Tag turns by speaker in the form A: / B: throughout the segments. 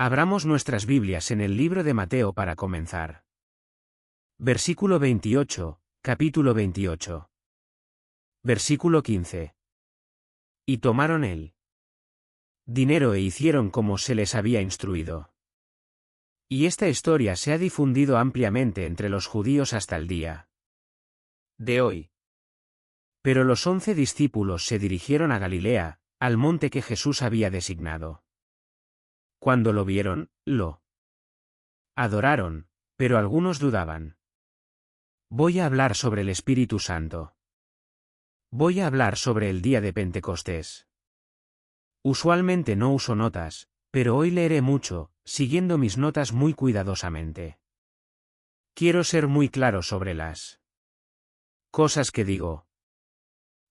A: Abramos nuestras Biblias en el libro de Mateo para comenzar. Versículo 28, capítulo 28. Versículo 15. Y tomaron el dinero e hicieron como se les había instruido. Y esta historia se ha difundido ampliamente entre los judíos hasta el día de hoy. Pero los 11 discípulos se dirigieron a Galilea, al monte que Jesús había designado. Cuando lo vieron, lo adoraron, pero algunos dudaban. Voy a hablar sobre el Espíritu Santo. Voy a hablar sobre el día de Pentecostés. Usualmente no uso notas, pero hoy leeré mucho, siguiendo mis notas muy cuidadosamente. Quiero ser muy claro sobre las cosas que digo.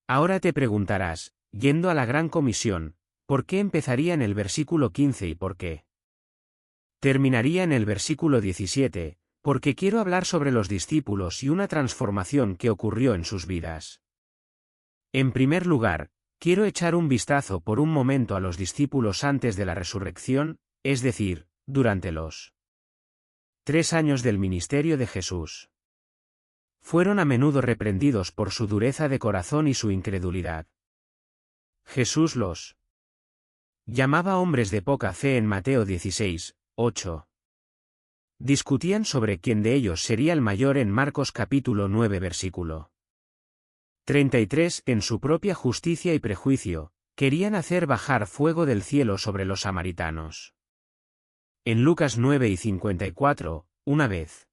A: Ahora te preguntarás, yendo a la Gran Comisión, ¿por qué empezaría en el versículo 15 y por qué terminaría en el versículo 17? Porque quiero hablar sobre los discípulos y una transformación que ocurrió en sus vidas. En primer lugar, quiero echar un vistazo por un momento a los discípulos antes de la resurrección, es decir, durante los 3 años del ministerio de Jesús. Fueron a menudo reprendidos por su dureza de corazón y su incredulidad. Jesús los llamaba hombres de poca fe en Mateo 16, 8. Discutían sobre quién de ellos sería el mayor en Marcos capítulo 9 versículo 33. En su propia justicia y prejuicio, querían hacer bajar fuego del cielo sobre los samaritanos. En Lucas 9 y 54, una vez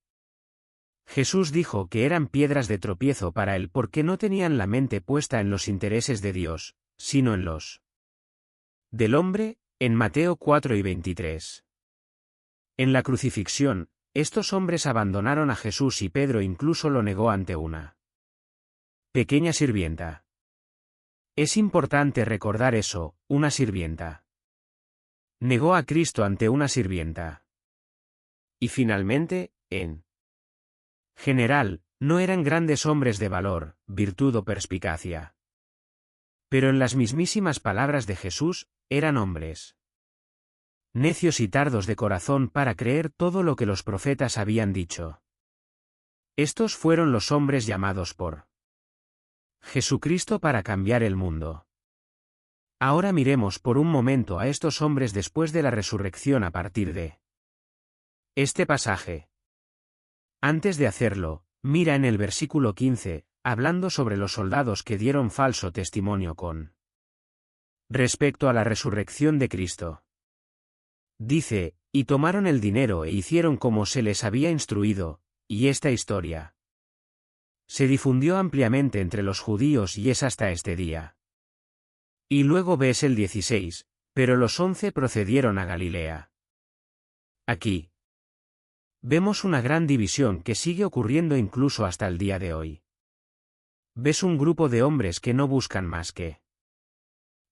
A: Jesús dijo que eran piedras de tropiezo para él porque no tenían la mente puesta en los intereses de Dios, sino en los del hombre, en Mateo 4 y 23. En la crucifixión, estos hombres abandonaron a Jesús y Pedro incluso lo negó ante una pequeña sirvienta. Es importante recordar eso, una sirvienta negó a Cristo ante una sirvienta. Y finalmente, en general, no eran grandes hombres de valor, virtud o perspicacia. Pero en las mismísimas palabras de Jesús, eran hombres necios y tardos de corazón para creer todo lo que los profetas habían dicho. Estos fueron los hombres llamados por Jesucristo para cambiar el mundo. Ahora miremos por un momento a estos hombres después de la resurrección a partir de este pasaje. Antes de hacerlo, mira en el versículo 15, hablando sobre los soldados que dieron falso testimonio con respecto a la resurrección de Cristo. Dice, y tomaron el dinero e hicieron como se les había instruido, y esta historia se difundió ampliamente entre los judíos y es hasta este día. Y luego ves el 16, pero los 11 procedieron a Galilea. Aquí vemos una gran división que sigue ocurriendo incluso hasta el día de hoy. Ves un grupo de hombres que no buscan más que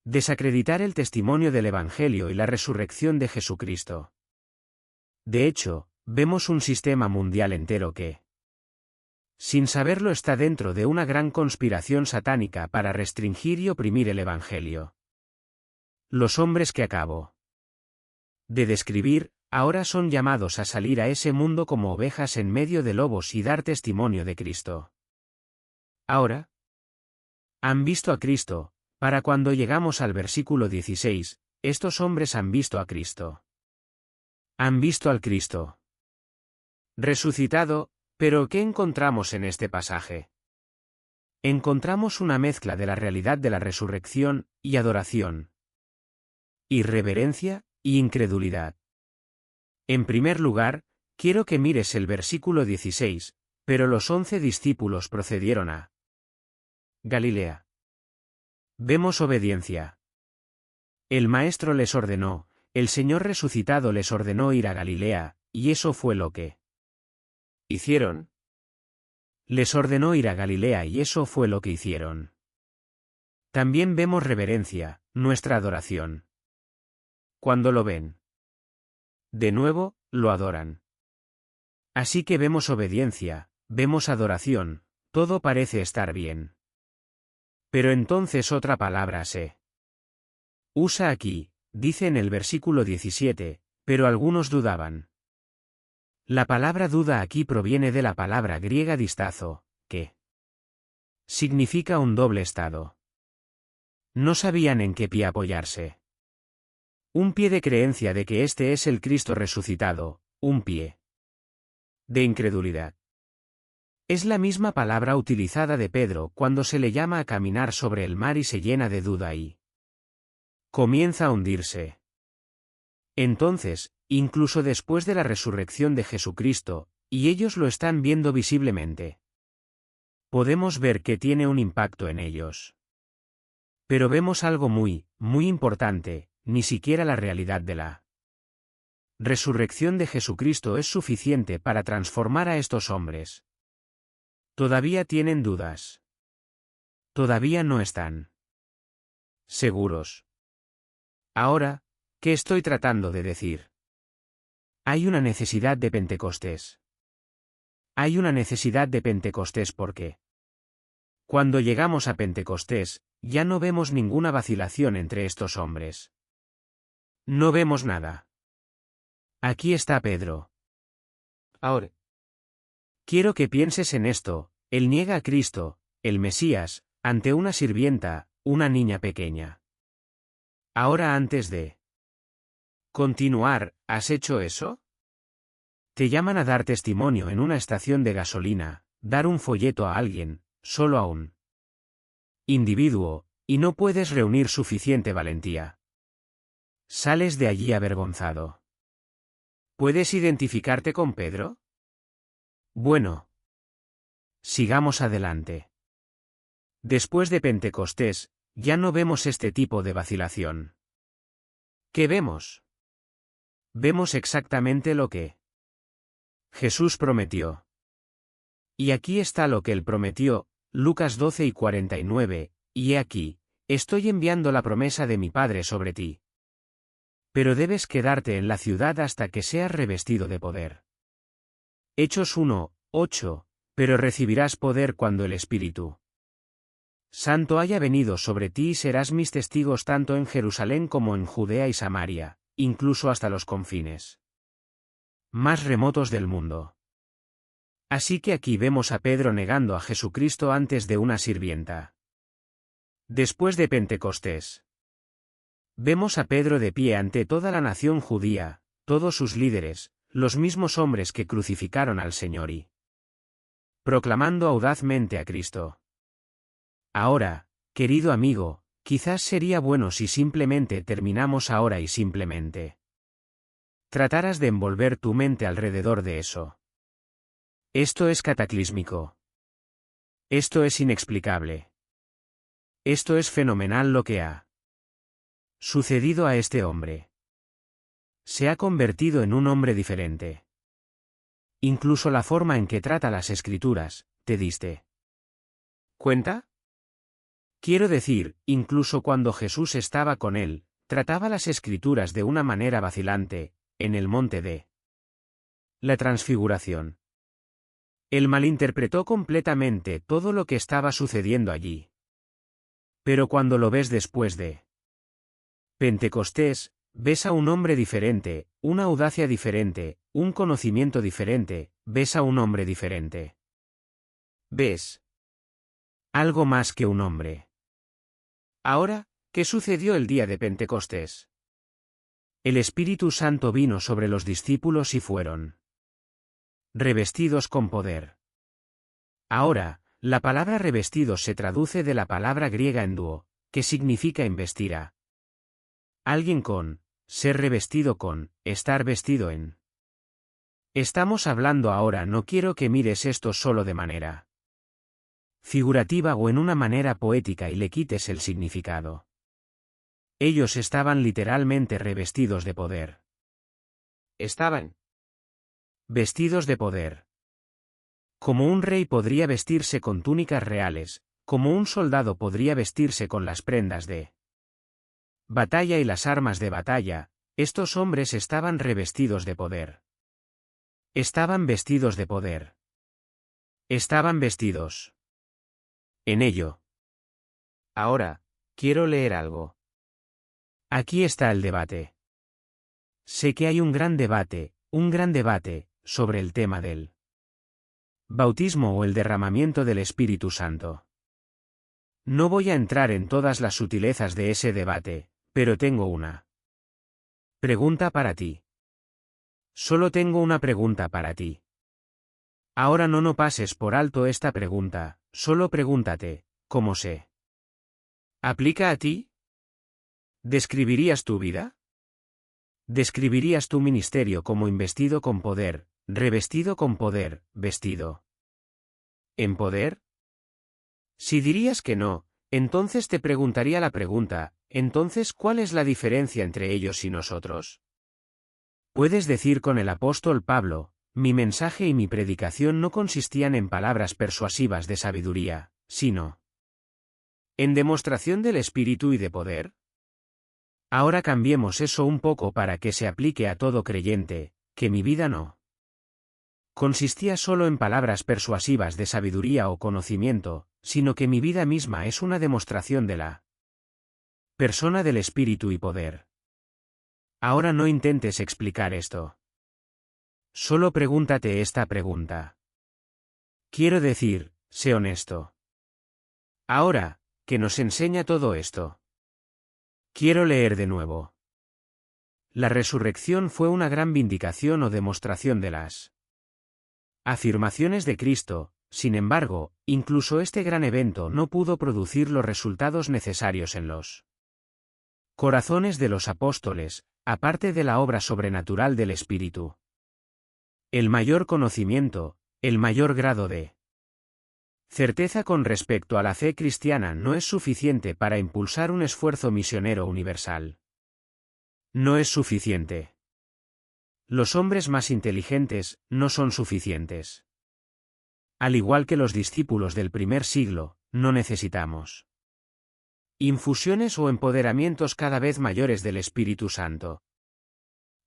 A: desacreditar el testimonio del Evangelio y la resurrección de Jesucristo. De hecho, vemos un sistema mundial entero que, sin saberlo, está dentro de una gran conspiración satánica para restringir y oprimir el Evangelio. Los hombres que acabo de describir, ahora son llamados a salir a ese mundo como ovejas en medio de lobos y dar testimonio de Cristo. Ahora han visto a Cristo. Para cuando llegamos al versículo 16, estos hombres han visto a Cristo. Han visto al Cristo resucitado, pero ¿qué encontramos en este pasaje? Encontramos una mezcla de la realidad de la resurrección y adoración, irreverencia y incredulidad. En primer lugar, quiero que mires el versículo 16, pero los 11 discípulos procedieron a Galilea. Vemos obediencia. El Maestro les ordenó, el Señor resucitado les ordenó ir a Galilea, y eso fue lo que hicieron. Les ordenó ir a Galilea y eso fue lo que hicieron. También vemos reverencia, nuestra adoración. Cuando lo ven de nuevo, lo adoran. Así que vemos obediencia, vemos adoración, todo parece estar bien. Pero entonces otra palabra se usa aquí, dice en el versículo 17, Pero algunos dudaban. La palabra duda aquí proviene de la palabra griega distazo, que significa un doble estado. No sabían en qué pie apoyarse. Un pie de creencia de que este es el Cristo resucitado, un pie de incredulidad. Es la misma palabra utilizada de Pedro cuando se le llama a caminar sobre el mar y se llena de duda y comienza a hundirse. Entonces, incluso después de la resurrección de Jesucristo, y ellos lo están viendo visiblemente, podemos ver que tiene un impacto en ellos. Pero vemos algo muy importante, ni siquiera la realidad de la resurrección de Jesucristo es suficiente para transformar a estos hombres. Todavía tienen dudas. Todavía no están seguros. Ahora, ¿qué estoy tratando de decir? Hay una necesidad de Pentecostés. Hay una necesidad de Pentecostés porque cuando llegamos a Pentecostés, ya no vemos ninguna vacilación entre estos hombres. No vemos nada. Aquí está Pedro. Ahora, quiero que pienses en esto, él niega a Cristo, el Mesías, ante una sirvienta, una niña pequeña. Ahora antes de continuar, ¿has hecho eso? Te llaman a dar testimonio en una estación de gasolina, dar un folleto a alguien, solo a un individuo, y no puedes reunir suficiente valentía. Sales de allí avergonzado. ¿Puedes identificarte con Pedro? Bueno. Sigamos adelante. Después de Pentecostés, ya no vemos este tipo de vacilación. ¿Qué vemos? Vemos exactamente lo que Jesús prometió. Y aquí está lo que él prometió, Lucas 12:49, y he aquí, estoy enviando la promesa de mi Padre sobre ti. Pero debes quedarte en la ciudad hasta que seas revestido de poder. Hechos 1:8, pero recibirás poder cuando el Espíritu Santo haya venido sobre ti y serás mis testigos tanto en Jerusalén como en Judea y Samaria, incluso hasta los confines más remotos del mundo. Así que aquí vemos a Pedro negando a Jesucristo antes de una sirvienta. Después de Pentecostés, vemos a Pedro de pie ante toda la nación judía, todos sus líderes, los mismos hombres que crucificaron al Señor y proclamando audazmente a Cristo. Ahora, querido amigo, quizás sería bueno si simplemente terminamos ahora y simplemente trataras de envolver tu mente alrededor de eso. Esto es cataclísmico. Esto es inexplicable. Esto es fenomenal lo que ha sucedido a este hombre. Se ha convertido en un hombre diferente. Incluso la forma en que trata las escrituras, ¿te diste cuenta? Quiero decir, incluso cuando Jesús estaba con él, trataba las escrituras de una manera vacilante, en el monte de la transfiguración. Él malinterpretó completamente todo lo que estaba sucediendo allí. Pero cuando lo ves después de Pentecostés, ves a un hombre diferente, una audacia diferente, un conocimiento diferente, ves a un hombre diferente. ¿Ves? Algo más que un hombre. Ahora, ¿qué sucedió el día de Pentecostés? El Espíritu Santo vino sobre los discípulos y fueron revestidos con poder. Ahora, la palabra revestidos se traduce de la palabra griega enduo, que significa investir a alguien con, ser revestido con, estar vestido en. Estamos hablando ahora, no quiero que mires esto solo de manera figurativa o en una manera poética y le quites el significado. Ellos estaban literalmente revestidos de poder. Estaban vestidos de poder. Como un rey podría vestirse con túnicas reales, como un soldado podría vestirse con las prendas de batalla y las armas de batalla, estos hombres estaban revestidos de poder. Estaban vestidos de poder. Estaban vestidos en ello. Ahora, quiero leer algo. Aquí está el debate. Sé que hay un gran debate, sobre el tema del bautismo o el derramamiento del Espíritu Santo. No voy a entrar en todas las sutilezas de ese debate, pero tengo una pregunta para ti. Solo tengo una pregunta para ti. Ahora no pases por alto esta pregunta, solo pregúntate, ¿cómo se aplica a ti? ¿Describirías tu vida? ¿Describirías tu ministerio como investido con poder, revestido con poder, vestido en poder? Si dirías que no, entonces te preguntaría la pregunta, entonces ¿cuál es la diferencia entre ellos y nosotros? Puedes decir con el apóstol Pablo, mi mensaje y mi predicación no consistían en palabras persuasivas de sabiduría, sino en demostración del Espíritu y de poder. Ahora cambiemos eso un poco para que se aplique a todo creyente, que mi vida no consistía solo en palabras persuasivas de sabiduría o conocimiento, sino que mi vida misma es una demostración de la persona del Espíritu y poder. Ahora no intentes explicar esto. Solo pregúntate esta pregunta. Quiero decir, sé honesto. Ahora, ¿qué nos enseña todo esto? Quiero leer de nuevo. La resurrección fue una gran vindicación o demostración de las afirmaciones de Cristo. Sin embargo, incluso este gran evento no pudo producir los resultados necesarios en los corazones de los apóstoles, aparte de la obra sobrenatural del Espíritu. El mayor conocimiento, el mayor grado de certeza con respecto a la fe cristiana no es suficiente para impulsar un esfuerzo misionero universal. No es suficiente. Los hombres más inteligentes no son suficientes. Al igual que los discípulos del primer siglo, no necesitamos infusiones o empoderamientos cada vez mayores del Espíritu Santo.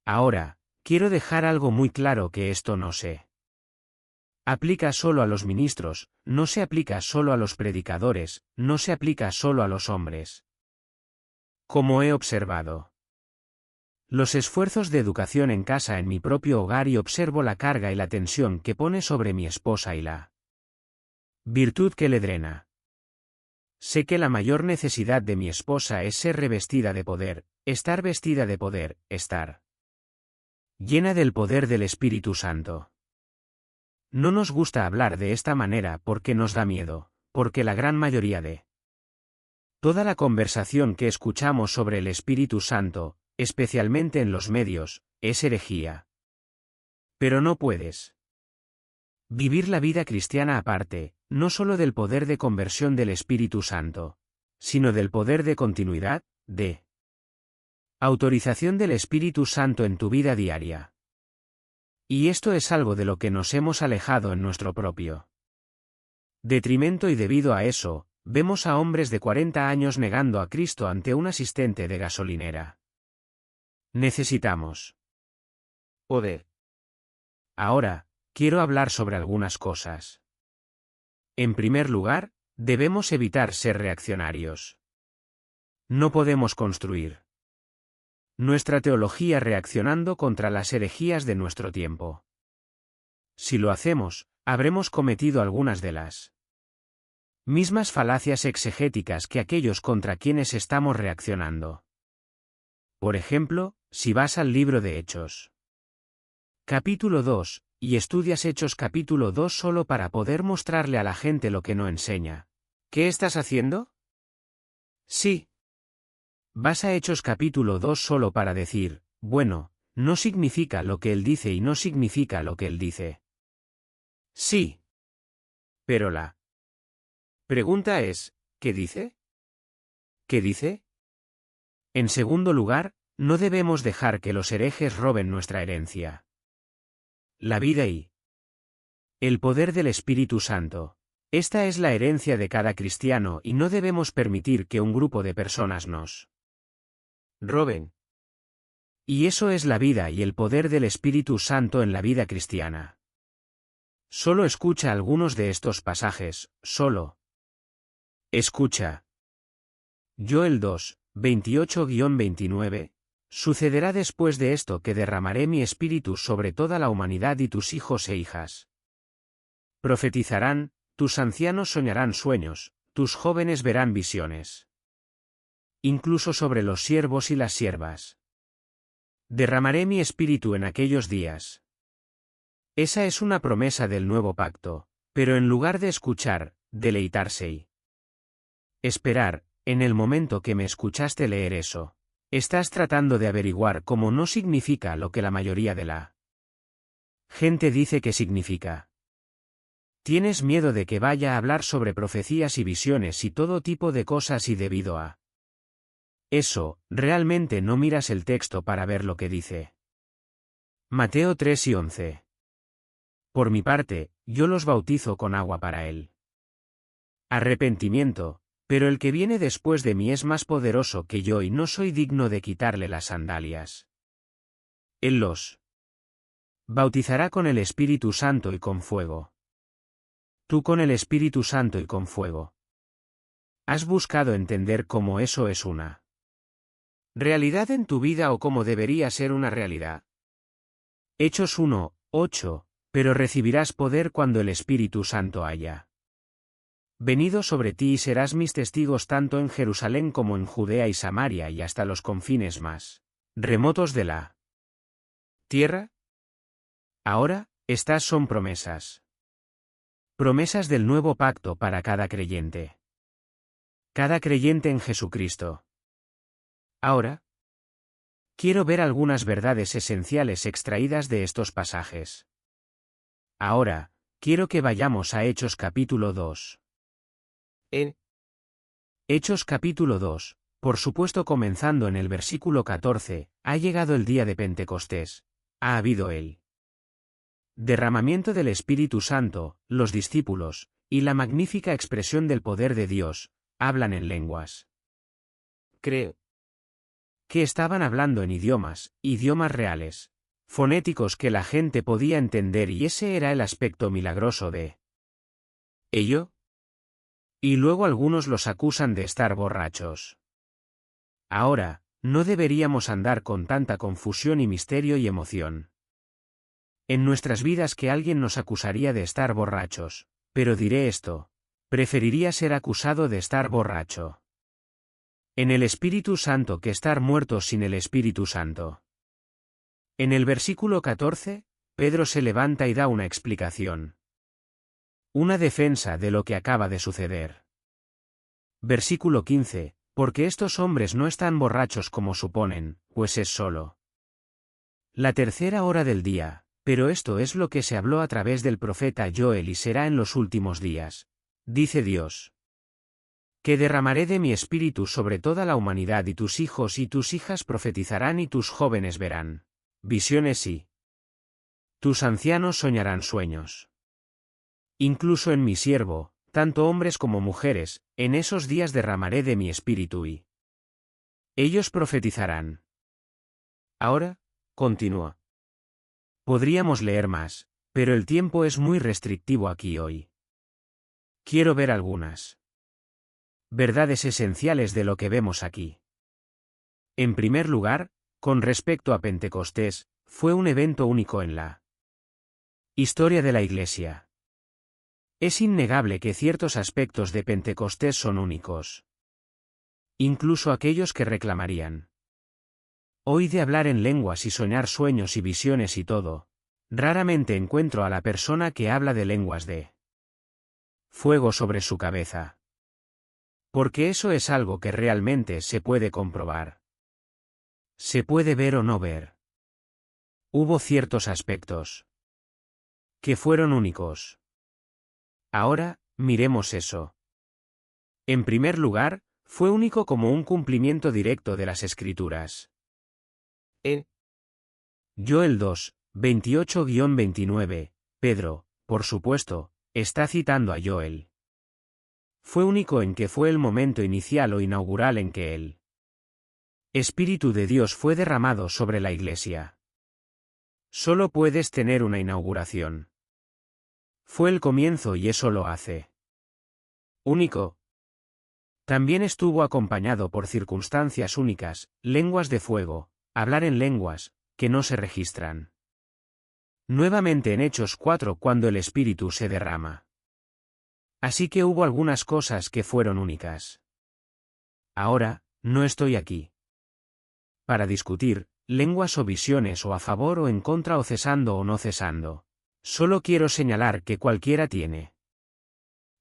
A: Ahora, quiero dejar algo muy claro que esto no se aplica solo a los ministros, no se aplica solo a los predicadores, no se aplica solo a los hombres. Como he observado los esfuerzos de educación en casa en mi propio hogar y observo la carga y la tensión que pone sobre mi esposa y la virtud que le drena. Sé que la mayor necesidad de mi esposa es ser revestida de poder, estar vestida de poder, estar llena del poder del Espíritu Santo. No nos gusta hablar de esta manera porque nos da miedo, porque la gran mayoría de toda la conversación que escuchamos sobre el Espíritu Santo, especialmente en los medios, es herejía. Pero no puedes vivir la vida cristiana aparte, no solo del poder de conversión del Espíritu Santo, sino del poder de continuidad, de autorización del Espíritu Santo en tu vida diaria. Y esto es algo de lo que nos hemos alejado en nuestro propio detrimento y debido a eso, vemos a hombres de 40 años negando a Cristo ante un asistente de gasolinera. Necesitamos poder. Ahora, quiero hablar sobre algunas cosas. En primer lugar, debemos evitar ser reaccionarios. No podemos construir nuestra teología reaccionando contra las herejías de nuestro tiempo. Si lo hacemos, habremos cometido algunas de las mismas falacias exegéticas que aquellos contra quienes estamos reaccionando. Por ejemplo, si vas al libro de Hechos, capítulo 2, y estudias Hechos capítulo 2 solo para poder mostrarle a la gente lo que no enseña, ¿qué estás haciendo? Sí. Vas a Hechos capítulo 2 solo para decir, bueno, no significa lo que él dice y no significa lo que él dice. Sí. Pero la pregunta es, ¿qué dice? ¿Qué dice? En segundo lugar, no debemos dejar que los herejes roben nuestra herencia. La vida y el poder del Espíritu Santo. Esta es la herencia de cada cristiano y no debemos permitir que un grupo de personas nos roben. Y eso es la vida y el poder del Espíritu Santo en la vida cristiana. Solo escucha algunos de estos pasajes, solo escucha. Joel 2, 28-29, Sucederá después de esto que derramaré mi espíritu sobre toda la humanidad y tus hijos e hijas profetizarán, tus ancianos soñarán sueños, tus jóvenes verán visiones. Incluso sobre los siervos y las siervas. Derramaré mi espíritu en aquellos días. Esa es una promesa del nuevo pacto, pero en lugar de escuchar, deleitarse y esperar, en el momento que me escuchaste leer eso, estás tratando de averiguar cómo no significa lo que la mayoría de la gente dice que significa. Tienes miedo de que vaya a hablar sobre profecías y visiones y todo tipo de cosas y debido a eso, realmente no miras el texto para ver lo que dice. Mateo 3 y 11. Por mi parte, yo los bautizo con agua para el arrepentimiento, pero el que viene después de mí es más poderoso que yo y no soy digno de quitarle las sandalias. Él los bautizará con el Espíritu Santo y con fuego. Tú con el Espíritu Santo y con fuego. ¿Has buscado entender cómo eso es una realidad en tu vida o cómo debería ser una realidad? Hechos 1, 8, pero recibirás poder cuando el Espíritu Santo haya venido sobre ti y serás mis testigos tanto en Jerusalén como en Judea y Samaria y hasta los confines más remotos de la tierra. Ahora, estas son promesas. Promesas del nuevo pacto para cada creyente. Cada creyente en Jesucristo. Ahora, quiero ver algunas verdades esenciales extraídas de estos pasajes. Ahora, quiero que vayamos a Hechos capítulo 2. En Hechos capítulo 2, por supuesto comenzando en el versículo 14, ha llegado el día de Pentecostés, ha habido el derramamiento del Espíritu Santo, los discípulos, y la magnífica expresión del poder de Dios, hablan en lenguas. Creo que estaban hablando en idiomas reales, fonéticos que la gente podía entender y ese era el aspecto milagroso de ello. Y luego algunos los acusan de estar borrachos. Ahora, no deberíamos andar con tanta confusión y misterio y emoción en nuestras vidas que alguien nos acusaría de estar borrachos, pero diré esto, preferiría ser acusado de estar borracho en el Espíritu Santo que estar muerto sin el Espíritu Santo. En el versículo 14, Pedro se levanta y da una explicación. Una defensa de lo que acaba de suceder. Versículo 15, porque estos hombres no están borrachos como suponen, pues es solo la tercera hora del día, pero esto es lo que se habló a través del profeta Joel y será en los últimos días, dice Dios. Que derramaré de mi espíritu sobre toda la humanidad y tus hijos y tus hijas profetizarán y tus jóvenes verán visiones y tus ancianos soñarán sueños. Incluso en mi siervo, tanto hombres como mujeres, en esos días derramaré de mi espíritu y ellos profetizarán. Ahora, continúa. Podríamos leer más, pero el tiempo es muy restrictivo aquí hoy. Quiero ver algunas verdades esenciales de lo que vemos aquí. En primer lugar, con respecto a Pentecostés, fue un evento único en la historia de la Iglesia. Es innegable que ciertos aspectos de Pentecostés son únicos. Incluso aquellos que reclamarían hoy de hablar en lenguas y soñar sueños y visiones y todo, raramente encuentro a la persona que habla de lenguas de fuego sobre su cabeza. Porque eso es algo que realmente se puede comprobar. Se puede ver o no ver. Hubo ciertos aspectos que fueron únicos. Ahora, miremos eso. En primer lugar, fue único como un cumplimiento directo de las Escrituras. En Joel 2, 28-29, Pedro, por supuesto, está citando a Joel. Fue único en que fue el momento inicial o inaugural en que el Espíritu de Dios fue derramado sobre la Iglesia. Solo puedes tener una inauguración. Fue el comienzo y eso lo hace único. También estuvo acompañado por circunstancias únicas, lenguas de fuego, hablar en lenguas, que no se registran. Nuevamente en Hechos 4 cuando el Espíritu se derrama. Así que hubo algunas cosas que fueron únicas. Ahora, no estoy aquí para discutir, lenguas o visiones o a favor o en contra o cesando o no cesando. Solo quiero señalar que cualquiera tiene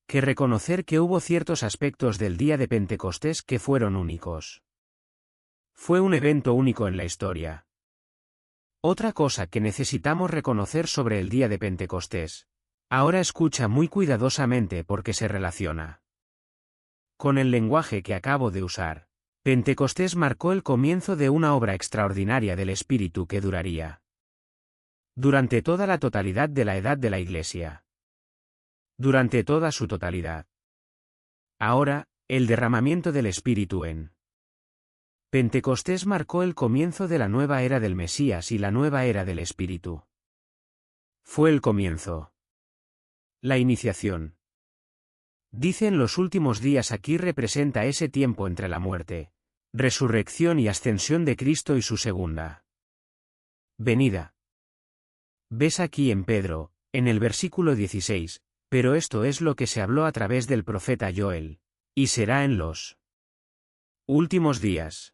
A: que reconocer que hubo ciertos aspectos del día de Pentecostés que fueron únicos. Fue un evento único en la historia. Otra cosa que necesitamos reconocer sobre el día de Pentecostés. Ahora escucha muy cuidadosamente porque se relaciona con el lenguaje que acabo de usar. Pentecostés marcó el comienzo de una obra extraordinaria del Espíritu que duraría durante toda la totalidad de la edad de la Iglesia. Durante toda su totalidad. Ahora, el derramamiento del Espíritu en Pentecostés marcó el comienzo de la nueva era del Mesías y la nueva era del Espíritu. Fue el comienzo. La iniciación. Dice en los últimos días aquí representa ese tiempo entre la muerte, resurrección y ascensión de Cristo y su segunda venida. Ves aquí en Pedro, en el versículo 16, pero esto es lo que se habló a través del profeta Joel, y será en los últimos días.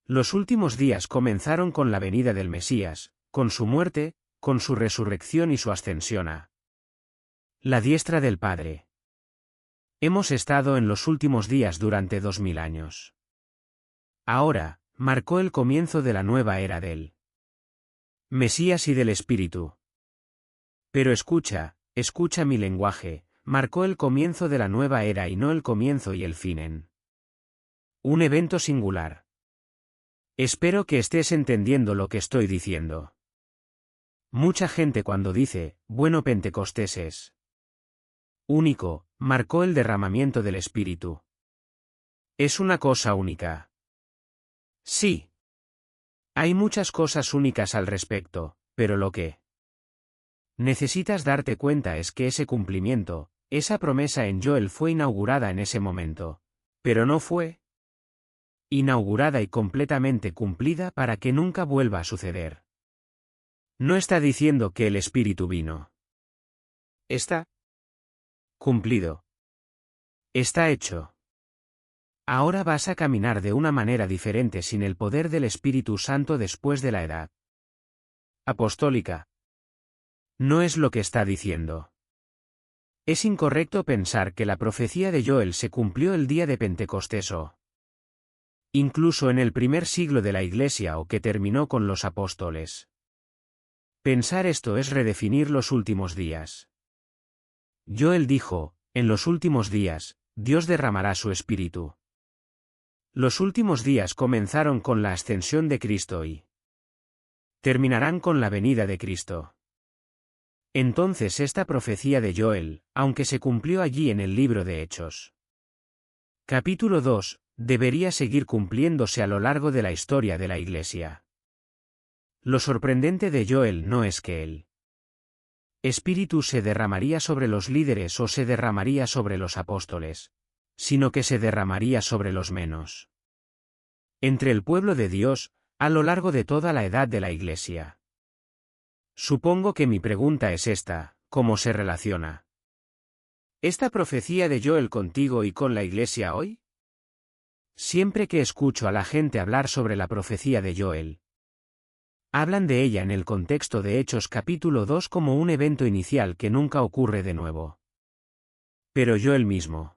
A: Los últimos días comenzaron con la venida del Mesías, con su muerte, con su resurrección y su ascensión a la diestra del Padre. Hemos estado en los últimos días durante 2000 años. Ahora, marcó el comienzo de la nueva era del Mesías y del Espíritu. Pero escucha mi lenguaje, marcó el comienzo de la nueva era y no el comienzo y el fin en un evento singular. Espero que estés entendiendo lo que estoy diciendo. Mucha gente cuando dice, bueno, Pentecostés es único, marcó el derramamiento del Espíritu. Es una cosa única. Sí. Hay muchas cosas únicas al respecto, pero lo que necesitas darte cuenta es que ese cumplimiento, esa promesa en Joel fue inaugurada en ese momento, pero no fue inaugurada y completamente cumplida para que nunca vuelva a suceder. No está diciendo que el Espíritu vino. Está cumplido. Está hecho. Ahora vas a caminar de una manera diferente sin el poder del Espíritu Santo después de la edad apostólica. No es lo que está diciendo. Es incorrecto pensar que la profecía de Joel se cumplió el día de Pentecostés o incluso en el primer siglo de la Iglesia o que terminó con los apóstoles. Pensar esto es redefinir los últimos días. Joel dijo, en los últimos días, Dios derramará su Espíritu. Los últimos días comenzaron con la ascensión de Cristo y terminarán con la venida de Cristo. Entonces esta profecía de Joel, aunque se cumplió allí en el libro de Hechos, capítulo 2, debería seguir cumpliéndose a lo largo de la historia de la Iglesia. Lo sorprendente de Joel no es que el Espíritu se derramaría sobre los líderes o se derramaría sobre los apóstoles, sino que se derramaría sobre los menos. Entre el pueblo de Dios, a lo largo de toda la edad de la Iglesia. Supongo que mi pregunta es esta, ¿cómo se relaciona esta profecía de Joel contigo y con la Iglesia hoy? Siempre que escucho a la gente hablar sobre la profecía de Joel, hablan de ella en el contexto de Hechos capítulo 2 como un evento inicial que nunca ocurre de nuevo. Pero Joel mismo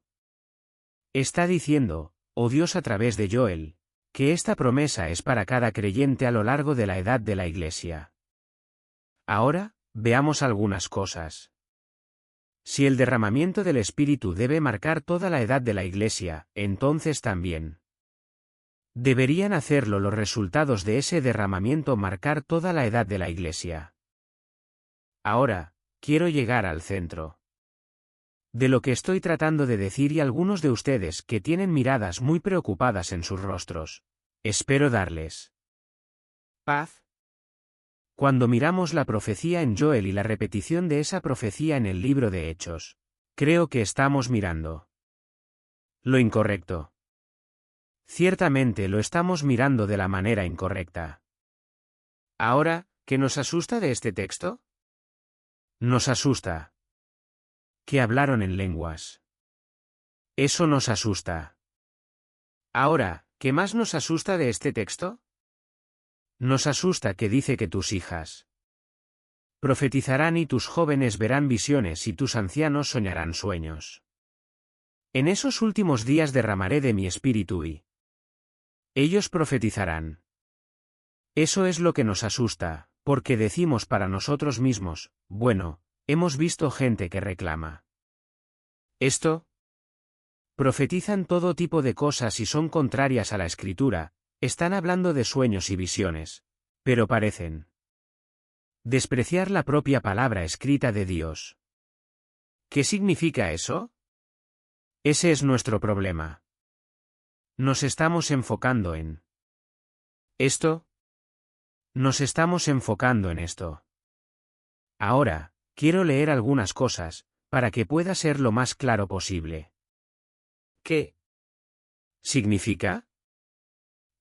A: está diciendo, oh Dios a través de Joel, que esta promesa es para cada creyente a lo largo de la edad de la Iglesia. Ahora, veamos algunas cosas. Si el derramamiento del Espíritu debe marcar toda la edad de la Iglesia, entonces también deberían hacerlo los resultados de ese derramamiento marcar toda la edad de la Iglesia. Ahora, quiero llegar al centro de lo que estoy tratando de decir y algunos de ustedes que tienen miradas muy preocupadas en sus rostros. Espero darles paz. Cuando miramos la profecía en Joel y la repetición de esa profecía en el libro de Hechos, creo que estamos mirando lo incorrecto. Ciertamente lo estamos mirando de la manera incorrecta. Ahora, ¿qué nos asusta de este texto? Nos asusta que hablaron en lenguas. Eso nos asusta. Ahora, ¿qué más nos asusta de este texto? Nos asusta que dice que tus hijas profetizarán y tus jóvenes verán visiones y tus ancianos soñarán sueños. En esos últimos días derramaré de mi espíritu y ellos profetizarán. Eso es lo que nos asusta, porque decimos para nosotros mismos, bueno, hemos visto gente que reclama esto. Profetizan todo tipo de cosas y son contrarias a la Escritura, están hablando de sueños y visiones, pero parecen despreciar la propia palabra escrita de Dios. ¿Qué significa eso? Ese es nuestro problema. Nos estamos enfocando en esto. Nos estamos enfocando en esto. Ahora, quiero leer algunas cosas, para que pueda ser lo más claro posible. ¿Qué significa?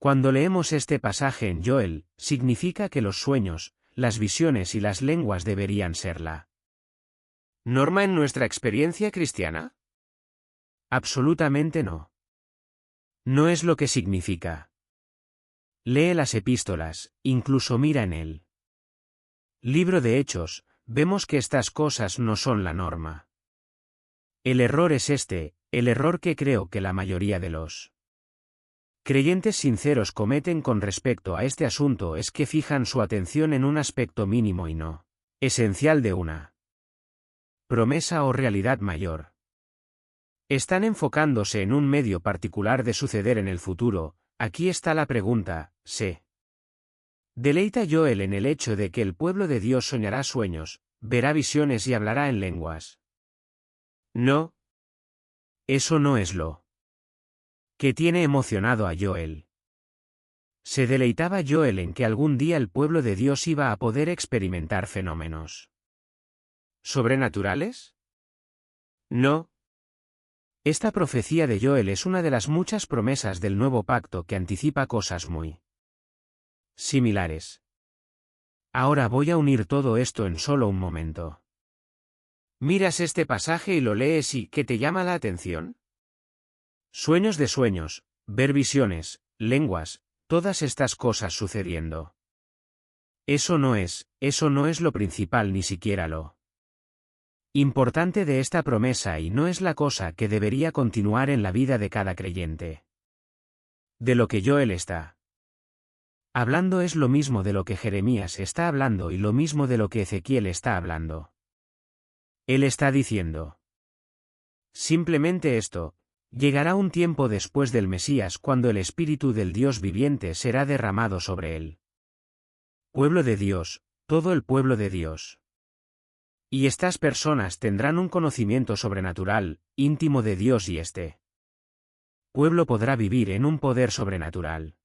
A: Cuando leemos este pasaje en Joel, significa que los sueños, las visiones y las lenguas deberían ser la norma en nuestra experiencia cristiana. Absolutamente no. No es lo que significa. Lee las epístolas, incluso mira en el libro de Hechos, vemos que estas cosas no son la norma. El error es el error que creo que la mayoría de los creyentes sinceros cometen con respecto a este asunto es que fijan su atención en un aspecto mínimo y no esencial de una promesa o realidad mayor. Están enfocándose en un medio particular de suceder en el futuro. Aquí está la pregunta, ¿se deleita Joel en el hecho de que el pueblo de Dios soñará sueños, verá visiones y hablará en lenguas? No. Eso no es lo que tiene emocionado a Joel. ¿Se deleitaba Joel en que algún día el pueblo de Dios iba a poder experimentar fenómenos sobrenaturales? No. Esta profecía de Joel es una de las muchas promesas del nuevo pacto que anticipa cosas muy similares. Ahora voy a unir todo esto en solo un momento. Miras este pasaje y lo lees y ¿qué te llama la atención? Sueños de sueños, ver visiones, lenguas, todas estas cosas sucediendo. Eso no es lo principal ni siquiera lo importante de esta promesa y no es la cosa que debería continuar en la vida de cada creyente. De lo que Joel está hablando es lo mismo de lo que Jeremías está hablando y lo mismo de lo que Ezequiel está hablando. Él está diciendo simplemente esto: llegará un tiempo después del Mesías cuando el Espíritu del Dios viviente será derramado sobre él. Pueblo de Dios, todo el pueblo de Dios. Y estas personas tendrán un conocimiento sobrenatural, íntimo de Dios y este pueblo podrá vivir en un poder sobrenatural.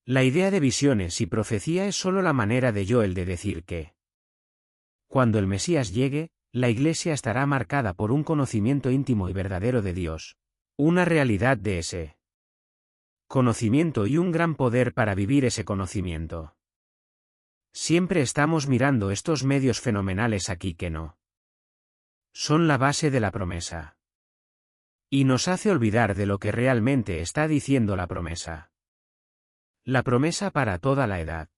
A: La idea de visiones y profecía es solo la manera de Joel de decir que cuando el Mesías llegue, la Iglesia estará marcada por un conocimiento íntimo y verdadero de Dios, una realidad de ese conocimiento y un gran poder para vivir ese conocimiento. Siempre estamos mirando estos medios fenomenales aquí que no son la base de la promesa. Y nos hace olvidar de lo que realmente está diciendo la promesa. La promesa para toda la edad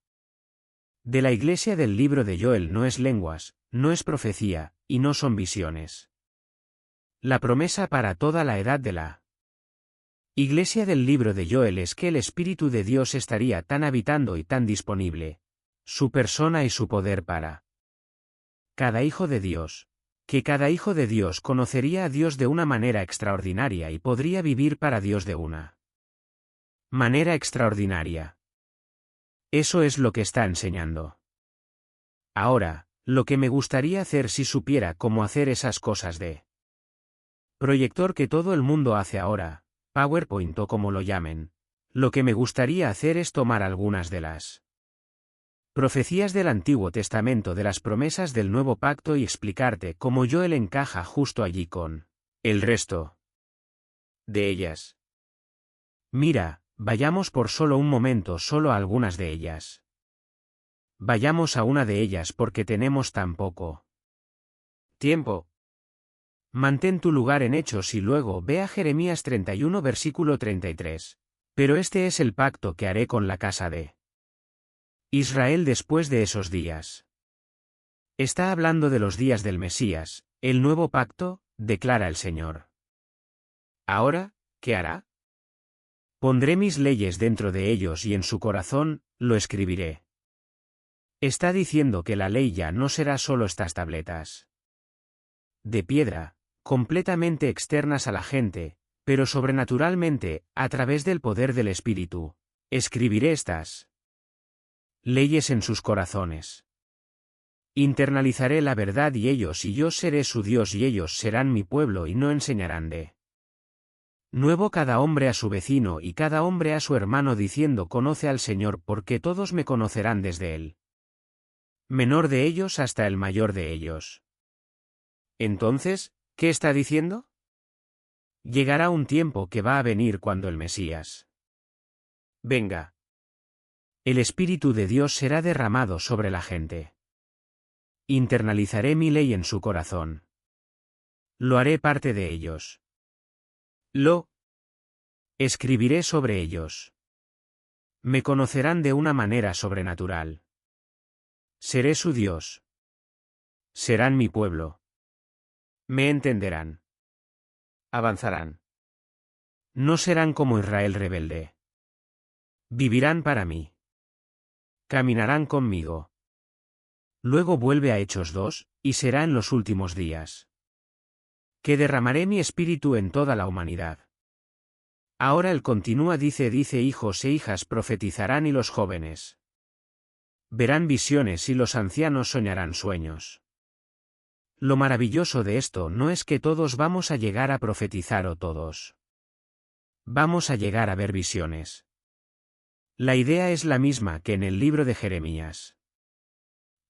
A: de la Iglesia del libro de Joel no es lenguas, no es profecía, y no son visiones. La promesa para toda la edad de la Iglesia del libro de Joel es que el Espíritu de Dios estaría tan habitando y tan disponible, su persona y su poder para cada hijo de Dios, que cada hijo de Dios conocería a Dios de una manera extraordinaria y podría vivir para Dios de una manera extraordinaria. Eso es lo que está enseñando. Ahora, lo que me gustaría hacer si supiera cómo hacer esas cosas de proyector que todo el mundo hace ahora, PowerPoint o como lo llamen, lo que me gustaría hacer es tomar algunas de las profecías del Antiguo Testamento de las promesas del Nuevo Pacto y explicarte cómo Joel encaja justo allí con el resto de ellas. Mira, vayamos por solo un momento solo a algunas de ellas. Vayamos a una de ellas porque tenemos tan poco tiempo. Mantén tu lugar en Hechos y luego ve a Jeremías 31 versículo 33. Pero este es el pacto que haré con la casa de Israel después de esos días. Está hablando de los días del Mesías, el nuevo pacto, declara el Señor. Ahora, ¿qué hará? Pondré mis leyes dentro de ellos y en su corazón, lo escribiré. Está diciendo que la ley ya no será solo estas tabletas de piedra, completamente externas a la gente, pero sobrenaturalmente, a través del poder del Espíritu. Escribiré estas leyes en sus corazones. Internalizaré la verdad y ellos y yo seré su Dios y ellos serán mi pueblo y no enseñarán de nuevo cada hombre a su vecino y cada hombre a su hermano diciendo conoce al Señor porque todos me conocerán desde él menor de ellos hasta el mayor de ellos. Entonces, ¿qué está diciendo? Llegará un tiempo que va a venir cuando el Mesías venga. El Espíritu de Dios será derramado sobre la gente. Internalizaré mi ley en su corazón. Lo haré parte de ellos. Lo escribiré sobre ellos. Me conocerán de una manera sobrenatural. Seré su Dios. Serán mi pueblo. Me entenderán. Avanzarán. No serán como Israel rebelde. Vivirán para mí. Caminarán conmigo. Luego vuelve a Hechos 2, y será en los últimos días que derramaré mi espíritu en toda la humanidad. Ahora él continúa dice hijos e hijas profetizarán y los jóvenes verán visiones y los ancianos soñarán sueños. Lo maravilloso de esto no es que todos vamos a llegar a profetizar o todos vamos a llegar a ver visiones. La idea es la misma que en el libro de Jeremías.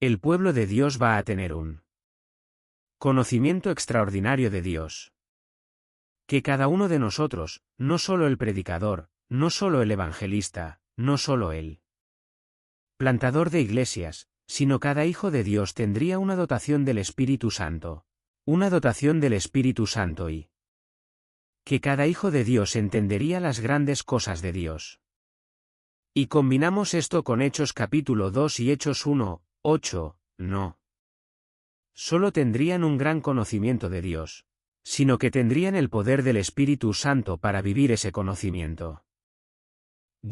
A: El pueblo de Dios va a tener un conocimiento extraordinario de Dios. Que cada uno de nosotros, no solo el predicador, no solo el evangelista, no solo el plantador de iglesias, sino cada hijo de Dios tendría una dotación del Espíritu Santo. Una dotación del Espíritu Santo y que cada hijo de Dios entendería las grandes cosas de Dios. Y combinamos esto con Hechos capítulo 2 y Hechos 1, 8, no. Solo tendrían un gran conocimiento de Dios, sino que tendrían el poder del Espíritu Santo para vivir ese conocimiento.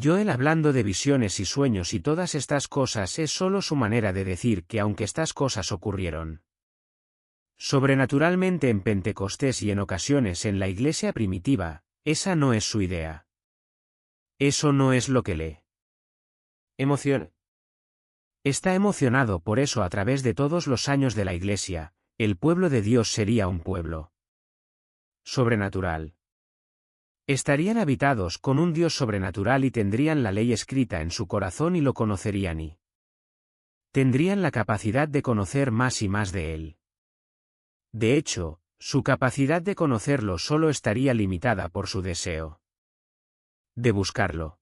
A: Joel hablando de visiones y sueños y todas estas cosas es solo su manera de decir que aunque estas cosas ocurrieron sobrenaturalmente en Pentecostés y en ocasiones en la iglesia primitiva, esa no es su idea. Eso no es lo que le emociona. Está emocionado por eso a través de todos los años de la iglesia, el pueblo de Dios sería un pueblo sobrenatural. Estarían habitados con un Dios sobrenatural y tendrían la ley escrita en su corazón y lo conocerían y tendrían la capacidad de conocer más y más de Él. De hecho, su capacidad de conocerlo solo estaría limitada por su deseo de buscarlo.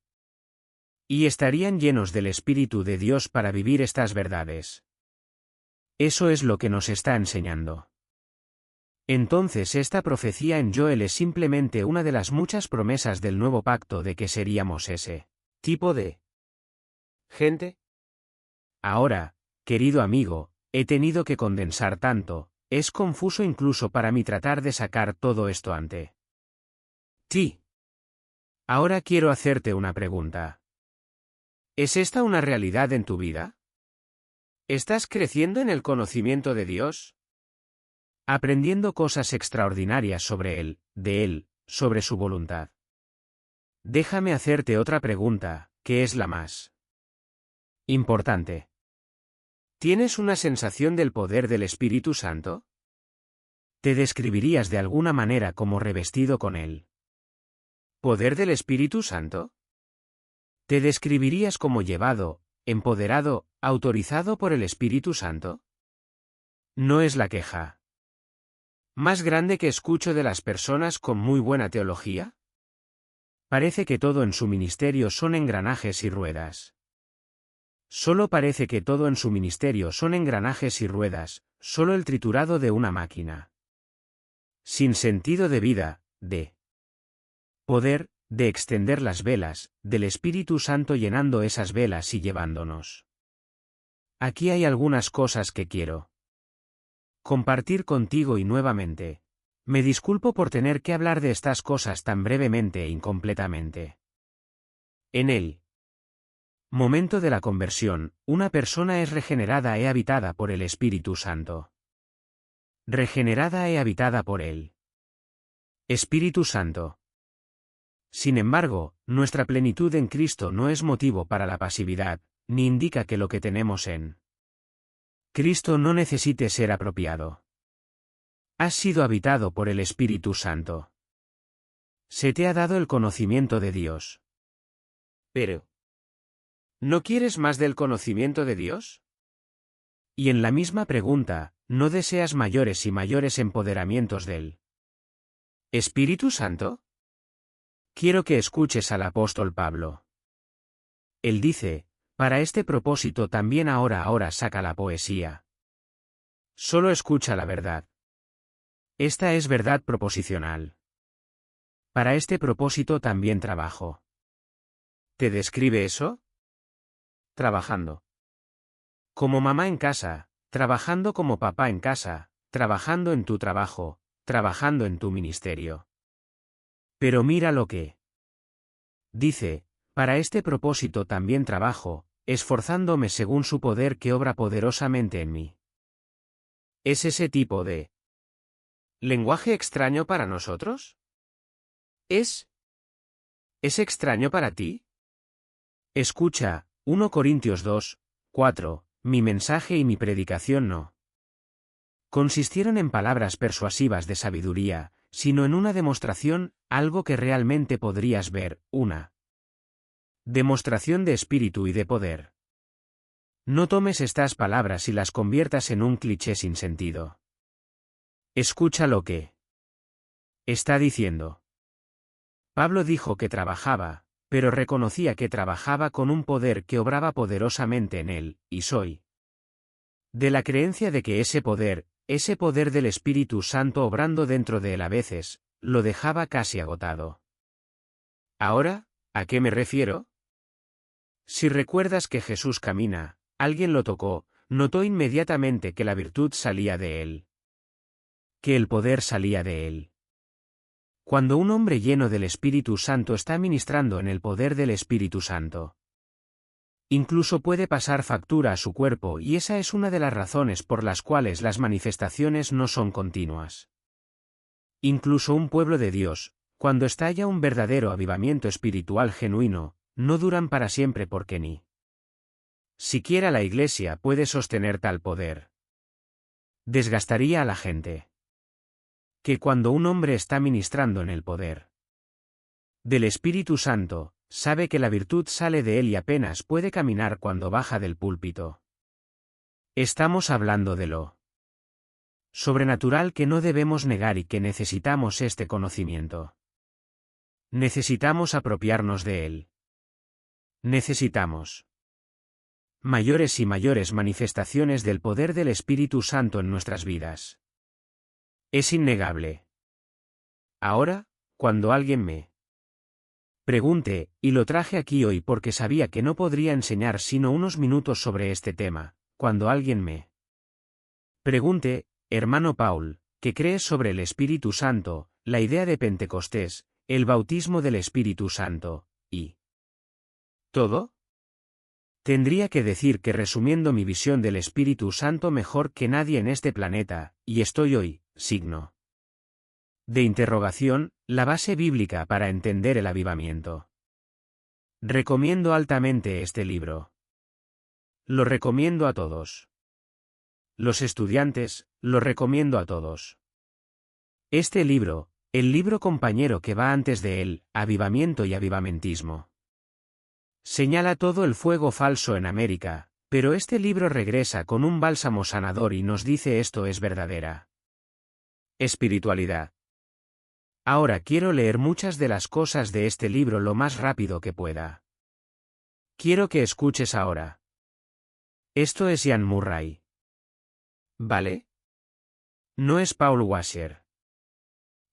A: Y estarían llenos del Espíritu de Dios para vivir estas verdades. Eso es lo que nos está enseñando. Entonces esta profecía en Joel es simplemente una de las muchas promesas del nuevo pacto de que seríamos ese tipo de gente. Ahora, querido amigo, he tenido que condensar tanto, es confuso incluso para mí tratar de sacar todo esto ante ti. Ahora quiero hacerte una pregunta. ¿Es esta una realidad en tu vida? ¿Estás creciendo en el conocimiento de Dios? Aprendiendo cosas extraordinarias sobre Él, de Él, sobre su voluntad. Déjame hacerte otra pregunta, que es la más importante. ¿Tienes una sensación del poder del Espíritu Santo? ¿Te describirías de alguna manera como revestido con Él? ¿Poder del Espíritu Santo? ¿Te describirías como llevado, empoderado, autorizado por el Espíritu Santo? No es la queja más grande que escucho de las personas con muy buena teología. Parece que todo en su ministerio son engranajes y ruedas. Solo parece que todo en su ministerio son engranajes y ruedas, solo el triturado de una máquina. Sin sentido de vida, de poder, de extender las velas, del Espíritu Santo llenando esas velas y llevándonos. Aquí hay algunas cosas que quiero compartir contigo y nuevamente. Me disculpo por tener que hablar de estas cosas tan brevemente e incompletamente. En el momento de la conversión, una persona es regenerada e habitada por el Espíritu Santo. Regenerada e habitada por el Espíritu Santo. Sin embargo, nuestra plenitud en Cristo no es motivo para la pasividad, ni indica que lo que tenemos en Cristo no necesite ser apropiado. Has sido habitado por el Espíritu Santo. Se te ha dado el conocimiento de Dios. Pero, ¿no quieres más del conocimiento de Dios? Y en la misma pregunta, ¿no deseas mayores y mayores empoderamientos del Espíritu Santo? Quiero que escuches al apóstol Pablo. Él dice, para este propósito también ahora saca la poesía. Solo escucha la verdad. Esta es verdad proposicional. Para este propósito también trabajo. ¿Te describe eso? Trabajando. Como mamá en casa, trabajando como papá en casa, trabajando en tu trabajo, trabajando en tu ministerio. Pero mira lo que dice, para este propósito también trabajo, esforzándome según su poder que obra poderosamente en mí. ¿Es ese tipo de lenguaje extraño para nosotros? ¿Es extraño para ti? Escucha, 1 Corintios 2, 4, mi mensaje y mi predicación no consistieron en palabras persuasivas de sabiduría, sino en una demostración, algo que realmente podrías ver, una demostración de espíritu y de poder. No tomes estas palabras y las conviertas en un cliché sin sentido. Escucha lo que está diciendo. Pablo dijo que trabajaba, pero reconocía que trabajaba con un poder que obraba poderosamente en él, y soy de la creencia de que ese poder del Espíritu Santo obrando dentro de él a veces, lo dejaba casi agotado. Ahora, ¿a qué me refiero? Si recuerdas que Jesús camina, alguien lo tocó, notó inmediatamente que la virtud salía de él. Que el poder salía de él. Cuando un hombre lleno del Espíritu Santo está ministrando en el poder del Espíritu Santo, incluso puede pasar factura a su cuerpo y esa es una de las razones por las cuales las manifestaciones no son continuas. Incluso un pueblo de Dios, cuando estalla un verdadero avivamiento espiritual genuino, no duran para siempre porque ni siquiera la Iglesia puede sostener tal poder. Desgastaría a la gente. Que cuando un hombre está ministrando en el poder del Espíritu Santo, sabe que la virtud sale de él y apenas puede caminar cuando baja del púlpito. Estamos hablando de lo sobrenatural que no debemos negar y que necesitamos este conocimiento. Necesitamos apropiarnos de él. Necesitamos mayores y mayores manifestaciones del poder del Espíritu Santo en nuestras vidas. Es innegable. Ahora, cuando alguien me pregunte, y lo traje aquí hoy porque sabía que no podría enseñar sino unos minutos sobre este tema, cuando alguien me pregunte, hermano Paul, ¿qué crees sobre el Espíritu Santo, la idea de Pentecostés, el bautismo del Espíritu Santo, y todo? Tendría que decir que resumiendo mi visión del Espíritu Santo mejor que nadie en este planeta, y estoy hoy, signo de interrogación, la base bíblica para entender el avivamiento. Recomiendo altamente este libro. Lo recomiendo a todos. Los estudiantes, lo recomiendo a todos. Este libro, el libro compañero que va antes de él, Avivamiento y Avivamentismo. Señala todo el fuego falso en América, pero este libro regresa con un bálsamo sanador y nos dice esto es verdadera espiritualidad. Ahora quiero leer muchas de las cosas de este libro lo más rápido que pueda. Quiero que escuches ahora. Esto es Ian Murray. ¿Vale? No es Paul Washer.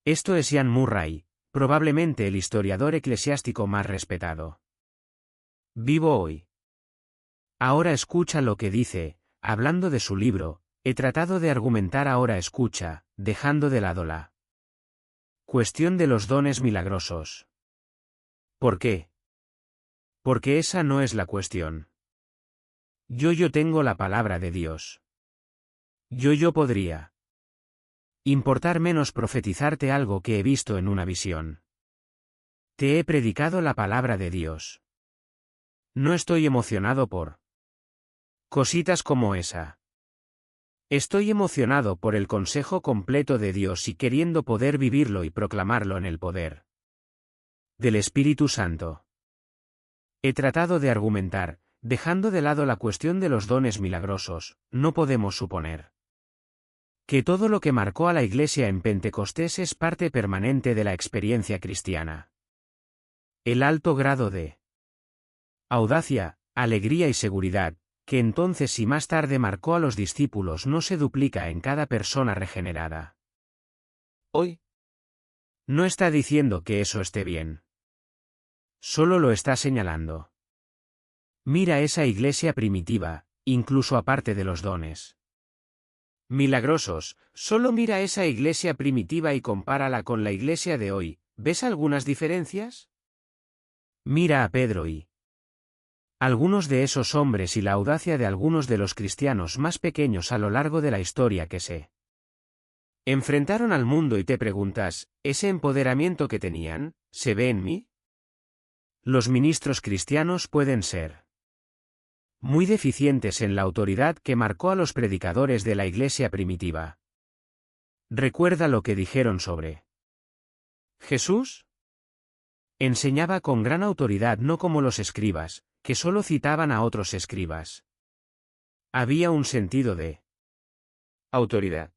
A: Esto es Ian Murray, probablemente el historiador eclesiástico más respetado. Vivo hoy. Ahora escucha lo que dice, hablando de su libro, he tratado de argumentar ahora escucha, dejando de lado la cuestión de los dones milagrosos. ¿Por qué? Porque esa no es la cuestión. Yo tengo la palabra de Dios. Yo podría importar menos profetizarte algo que he visto en una visión. Te he predicado la palabra de Dios. No estoy emocionado por cositas como esa. Estoy emocionado por el consejo completo de Dios y queriendo poder vivirlo y proclamarlo en el poder del Espíritu Santo. He tratado de argumentar, dejando de lado la cuestión de los dones milagrosos, no podemos suponer que todo lo que marcó a la Iglesia en Pentecostés es parte permanente de la experiencia cristiana. El alto grado de audacia, alegría y seguridad, que entonces y más tarde marcó a los discípulos no se duplica en cada persona regenerada. Hoy no está diciendo que eso esté bien. Solo lo está señalando. Mira esa iglesia primitiva, incluso aparte de los dones milagrosos, solo mira esa iglesia primitiva y compárala con la iglesia de hoy, ¿ves algunas diferencias? Mira a Pedro y algunos de esos hombres y la audacia de algunos de los cristianos más pequeños a lo largo de la historia que se enfrentaron al mundo y te preguntas, ¿ese empoderamiento que tenían, se ve en mí? Los ministros cristianos pueden ser muy deficientes en la autoridad que marcó a los predicadores de la iglesia primitiva. ¿Recuerda lo que dijeron sobre Jesús? Enseñaba con gran autoridad, no como los escribas, que solo citaban a otros escribas. Había un sentido de autoridad.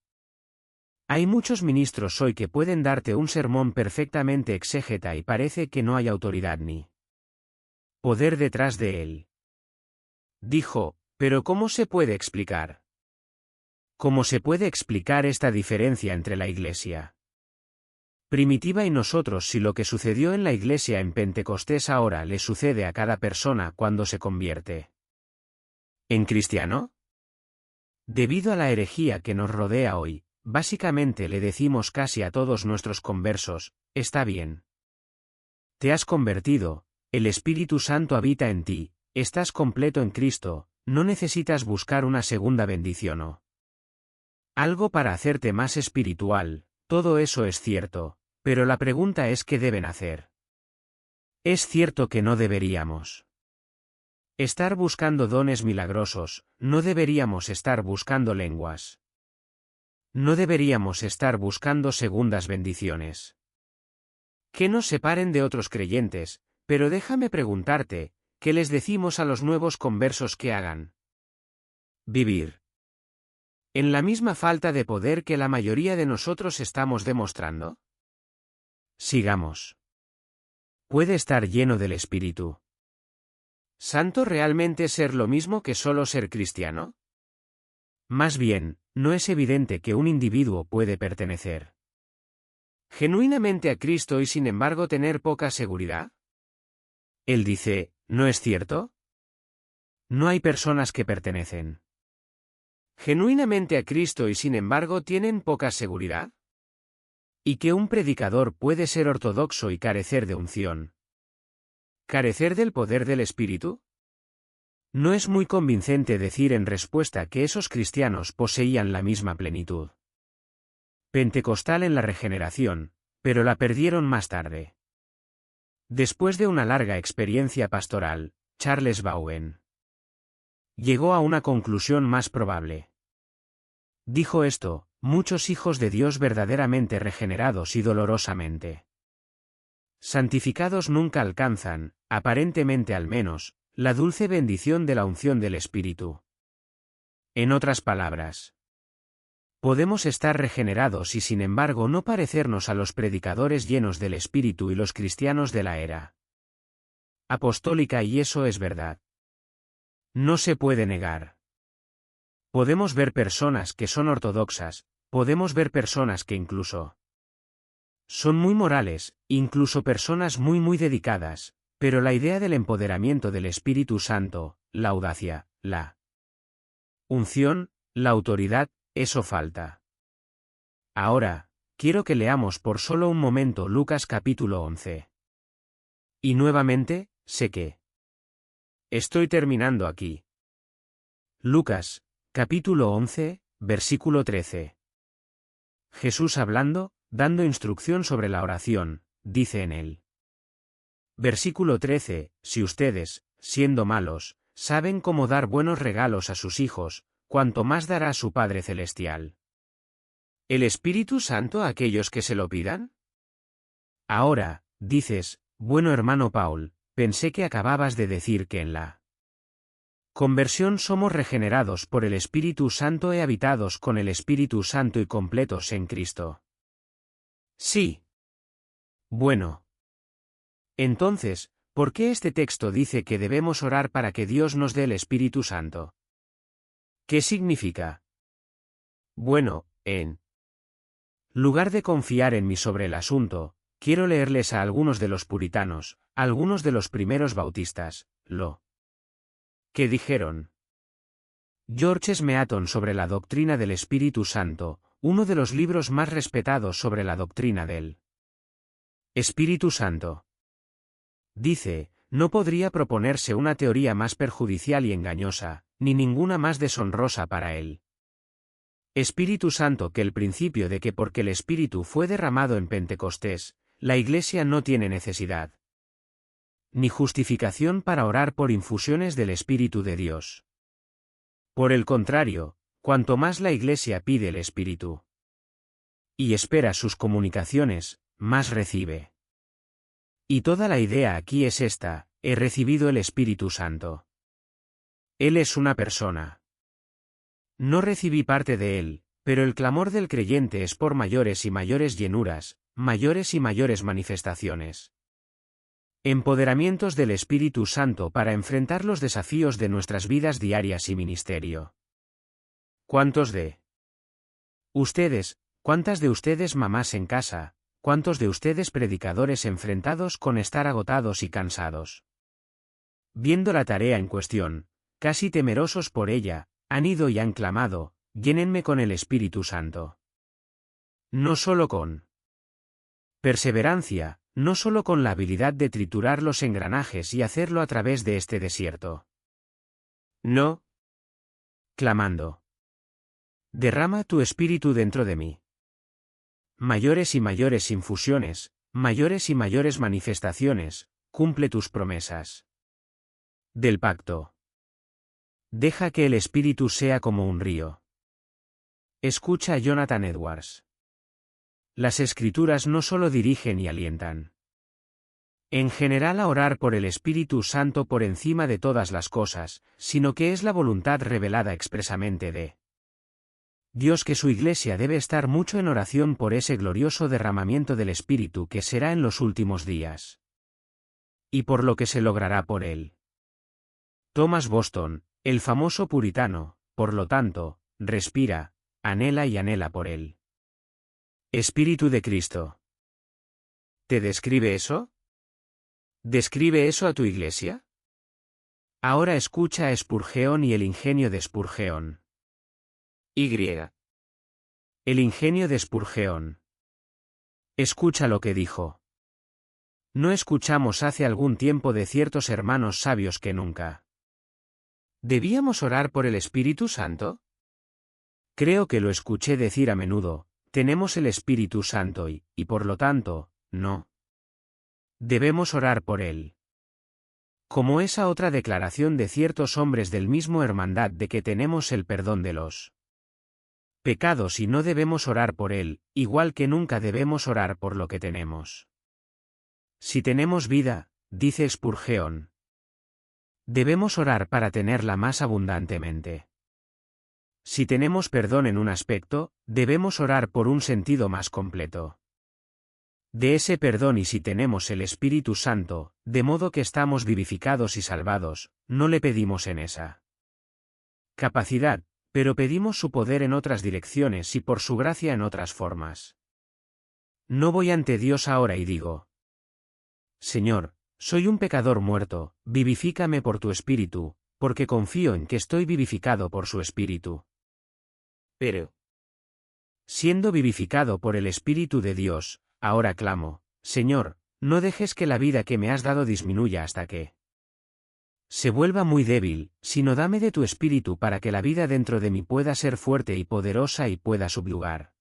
A: Hay muchos ministros hoy que pueden darte un sermón perfectamente exégeta y parece que no hay autoridad ni poder detrás de él. Dijo, pero ¿cómo se puede explicar? ¿Cómo se puede explicar esta diferencia entre la iglesia primitiva y nosotros si lo que sucedió en la iglesia en Pentecostés ahora le sucede a cada persona cuando se convierte en cristiano? Debido a la herejía que nos rodea hoy, básicamente le decimos casi a todos nuestros conversos, está bien. Te has convertido, el Espíritu Santo habita en ti, estás completo en Cristo, no necesitas buscar una segunda bendición o algo para hacerte más espiritual, todo eso es cierto, pero la pregunta es ¿qué deben hacer? Es cierto que no deberíamos estar buscando dones milagrosos, no deberíamos estar buscando lenguas. No deberíamos estar buscando segundas bendiciones que nos separen de otros creyentes, pero déjame preguntarte, ¿qué les decimos a los nuevos conversos que hagan? Vivir en la misma falta de poder que la mayoría de nosotros estamos demostrando. Sigamos. ¿Puede estar lleno del Espíritu Santo realmente ser lo mismo que solo ser cristiano? Más bien, ¿no es evidente que un individuo puede pertenecer genuinamente a Cristo y sin embargo tener poca seguridad? Él dice, ¿no es cierto? No hay personas que pertenecen genuinamente a Cristo y sin embargo tienen poca seguridad. ¿Y que un predicador puede ser ortodoxo y carecer de unción? ¿Carecer del poder del Espíritu? No es muy convincente decir en respuesta que esos cristianos poseían la misma plenitud pentecostal en la regeneración, pero la perdieron más tarde. Después de una larga experiencia pastoral, Charles Bowen llegó a una conclusión más probable. Dijo esto, muchos hijos de Dios verdaderamente regenerados y dolorosamente santificados nunca alcanzan, aparentemente al menos, la dulce bendición de la unción del Espíritu. En otras palabras, Podemos estar regenerados y sin embargo no parecernos a los predicadores llenos del Espíritu y los cristianos de la era apostólica, y eso es verdad. No se puede negar. Podemos ver personas que son ortodoxas, podemos ver personas que incluso son muy morales, incluso personas muy dedicadas, pero la idea del empoderamiento del Espíritu Santo, la audacia, la unción, la autoridad, eso falta. Ahora, quiero que leamos por solo un momento Lucas capítulo 11. Y nuevamente, sé que estoy terminando aquí. Lucas, capítulo 11, versículo 13. Jesús hablando, dando instrucción sobre la oración, dice en él. Versículo 13, si ustedes, siendo malos, saben cómo dar buenos regalos a sus hijos, cuánto más dará su Padre Celestial. ¿El Espíritu Santo a aquellos que se lo pidan? Ahora, dices, bueno hermano Paul, pensé que acababas de decir que en la conversión somos regenerados por el Espíritu Santo y habitados con el Espíritu Santo y completos en Cristo. Sí. Bueno. Entonces, ¿por qué este texto dice que debemos orar para que Dios nos dé el Espíritu Santo? ¿Qué significa? Bueno, en lugar de confiar en mí sobre el asunto, quiero leerles a algunos de los puritanos, algunos de los primeros bautistas, lo que dijeron. George Smeaton sobre la doctrina del Espíritu Santo, uno de los libros más respetados sobre la doctrina del Espíritu Santo. Dice, no podría proponerse una teoría más perjudicial y engañosa, ni ninguna más deshonrosa para él. Espíritu Santo que el principio de que porque el Espíritu fue derramado en Pentecostés, la Iglesia no tiene necesidad ni justificación para orar por infusiones del Espíritu de Dios. Por el contrario, cuanto más la Iglesia pide el Espíritu y espera sus comunicaciones, más recibe. Y toda la idea aquí es esta: he recibido el Espíritu Santo. Él es una persona. No recibí parte de él, pero el clamor del creyente es por mayores y mayores llenuras, mayores y mayores manifestaciones. Empoderamientos del Espíritu Santo para enfrentar los desafíos de nuestras vidas diarias y ministerio. ¿Cuántos de ustedes, cuántas de ustedes mamás en casa, cuántos de ustedes predicadores enfrentados con estar agotados y cansados? Viendo la tarea en cuestión, casi temerosos por ella, han ido y han clamado, llénenme con el Espíritu Santo. No solo con perseverancia, no solo con la habilidad de triturar los engranajes y hacerlo a través de este desierto. No. Clamando. Derrama tu espíritu dentro de mí. Mayores y mayores infusiones, mayores y mayores manifestaciones, cumple tus promesas. Del pacto. Deja que el espíritu sea como un río. Escucha a Jonathan Edwards. Las Escrituras no solo dirigen y alientan. En general a orar por el Espíritu Santo por encima de todas las cosas, sino que es la voluntad revelada expresamente de Dios que su Iglesia debe estar mucho en oración por ese glorioso derramamiento del Espíritu que será en los últimos días. Y por lo que se logrará por él. Thomas Boston, el famoso puritano, por lo tanto, respira, anhela y anhela por él. Espíritu de Cristo. ¿Te describe eso? ¿Describe eso a tu Iglesia? Ahora escucha a Spurgeon y el ingenio de Spurgeon. El ingenio de Spurgeon. Escucha lo que dijo. No escuchamos hace algún tiempo de ciertos hermanos sabios que nunca ¿debíamos orar por el Espíritu Santo? Creo que lo escuché decir a menudo, tenemos el Espíritu Santo y, por lo tanto, no debemos orar por él. Como esa otra declaración de ciertos hombres del mismo hermandad de que tenemos el perdón de los pecados y no debemos orar por él, igual que nunca debemos orar por lo que tenemos. Si tenemos vida, dice Spurgeon, debemos orar para tenerla más abundantemente. Si tenemos perdón en un aspecto, debemos orar por un sentido más completo de ese perdón, y si tenemos el Espíritu Santo, de modo que estamos vivificados y salvados, no le pedimos en esa capacidad, pero pedimos su poder en otras direcciones y por su gracia en otras formas. No voy ante Dios ahora y digo: Señor, soy un pecador muerto, vivifícame por tu Espíritu, porque confío en que estoy vivificado por su Espíritu. Pero, siendo vivificado por el Espíritu de Dios, ahora clamo: Señor, no dejes que la vida que me has dado disminuya hasta que se vuelva muy débil, sino dame de tu Espíritu para que la vida dentro de mí pueda ser fuerte y poderosa y pueda subyugar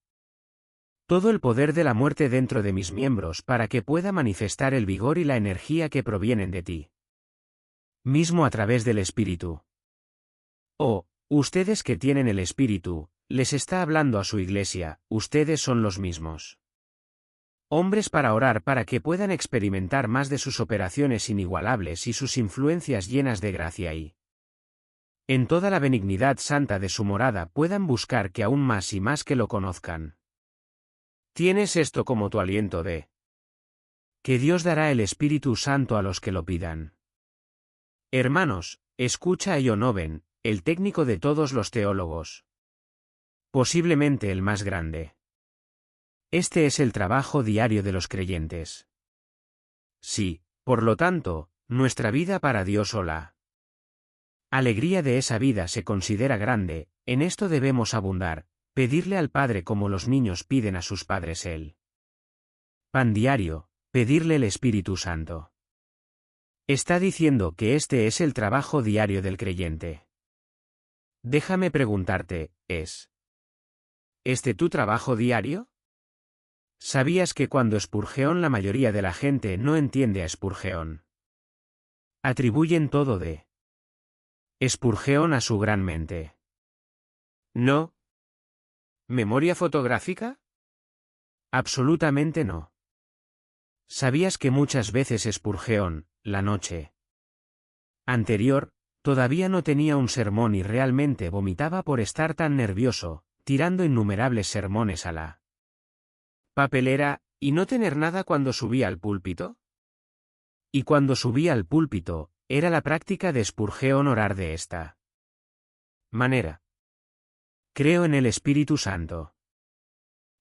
A: todo el poder de la muerte dentro de mis miembros para que pueda manifestar el vigor y la energía que provienen de ti mismo a través del Espíritu. Oh, ustedes que tienen el Espíritu, les está hablando a su iglesia, ustedes son los mismos hombres para orar para que puedan experimentar más de sus operaciones inigualables y sus influencias llenas de gracia y en toda la benignidad santa de su morada puedan buscar que aún más y más que lo conozcan. Tienes esto como tu aliento de que Dios dará el Espíritu Santo a los que lo pidan. Hermanos, escucha a John Owen, el técnico de todos los teólogos. Posiblemente el más grande. Este es el trabajo diario de los creyentes. Sí, por lo tanto, nuestra vida para Dios o la alegría de esa vida se considera grande, en esto debemos abundar, pedirle al Padre como los niños piden a sus padres el pan diario, pedirle el Espíritu Santo. Está diciendo que este es el trabajo diario del creyente. Déjame preguntarte, ¿es este tu trabajo diario? ¿Sabías que cuando Spurgeon la mayoría de la gente no entiende a Spurgeon? Atribuyen todo de Spurgeon a su gran mente. ¿No? ¿Memoria fotográfica? Absolutamente no. ¿Sabías que muchas veces Spurgeon, la noche anterior, todavía no tenía un sermón y realmente vomitaba por estar tan nervioso, tirando innumerables sermones a la papelera, y no tener nada cuando subía al púlpito? Y cuando subía al púlpito, era la práctica de Spurgeon orar de esta manera: creo en el Espíritu Santo.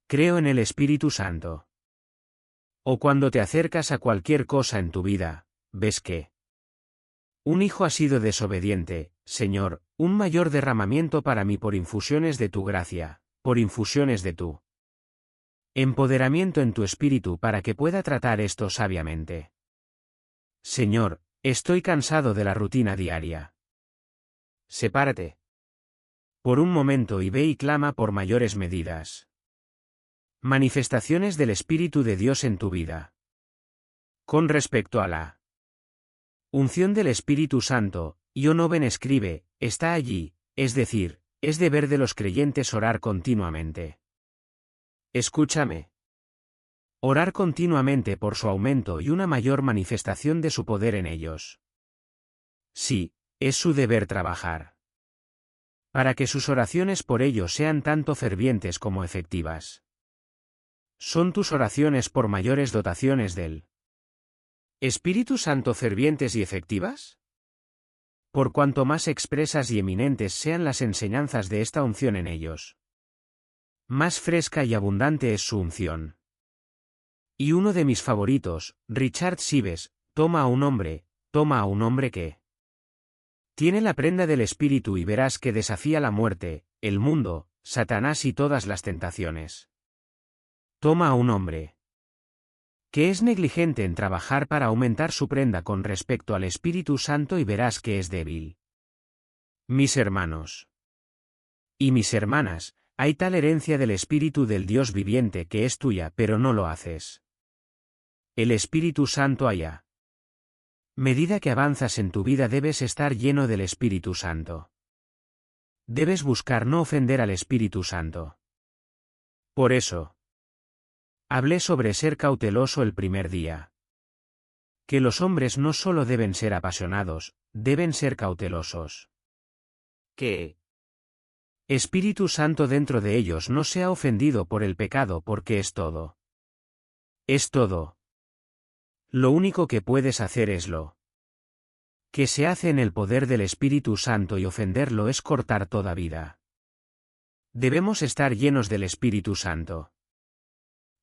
A: Creo en el Espíritu Santo. O cuando te acercas a cualquier cosa en tu vida, ves que un hijo ha sido desobediente, Señor, un mayor derramamiento para mí por infusiones de tu gracia, por infusiones de tu empoderamiento en tu espíritu para que pueda tratar esto sabiamente. Señor, estoy cansado de la rutina diaria. Sepárate por un momento y ve y clama por mayores medidas. Manifestaciones del Espíritu de Dios en tu vida. Con respecto a la unción del Espíritu Santo, John Owen escribe, está allí, es decir, es deber de los creyentes orar continuamente. Escúchame. Orar continuamente por su aumento y una mayor manifestación de su poder en ellos. Sí, es su deber trabajar para que sus oraciones por ellos sean tanto fervientes como efectivas. ¿Son tus oraciones por mayores dotaciones del Espíritu Santo fervientes y efectivas? Por cuanto más expresas y eminentes sean las enseñanzas de esta unción en ellos, más fresca y abundante es su unción. Y uno de mis favoritos, Richard Sives, toma a un hombre que tiene la prenda del Espíritu y verás que desafía la muerte, el mundo, Satanás y todas las tentaciones. Toma a un hombre que es negligente en trabajar para aumentar su prenda con respecto al Espíritu Santo y verás que es débil. Mis hermanos y mis hermanas, hay tal herencia del Espíritu del Dios viviente que es tuya, pero no lo haces. El Espíritu Santo allá. Medida que avanzas en tu vida debes estar lleno del Espíritu Santo. Debes buscar no ofender al Espíritu Santo. Por eso, hablé sobre ser cauteloso el primer día. Que los hombres no solo deben ser apasionados, deben ser cautelosos. Que Espíritu Santo dentro de ellos no se ha ofendido por el pecado porque es todo. Es todo. Lo único que puedes hacer es lo que se hace en el poder del Espíritu Santo y ofenderlo es cortar toda vida. Debemos estar llenos del Espíritu Santo.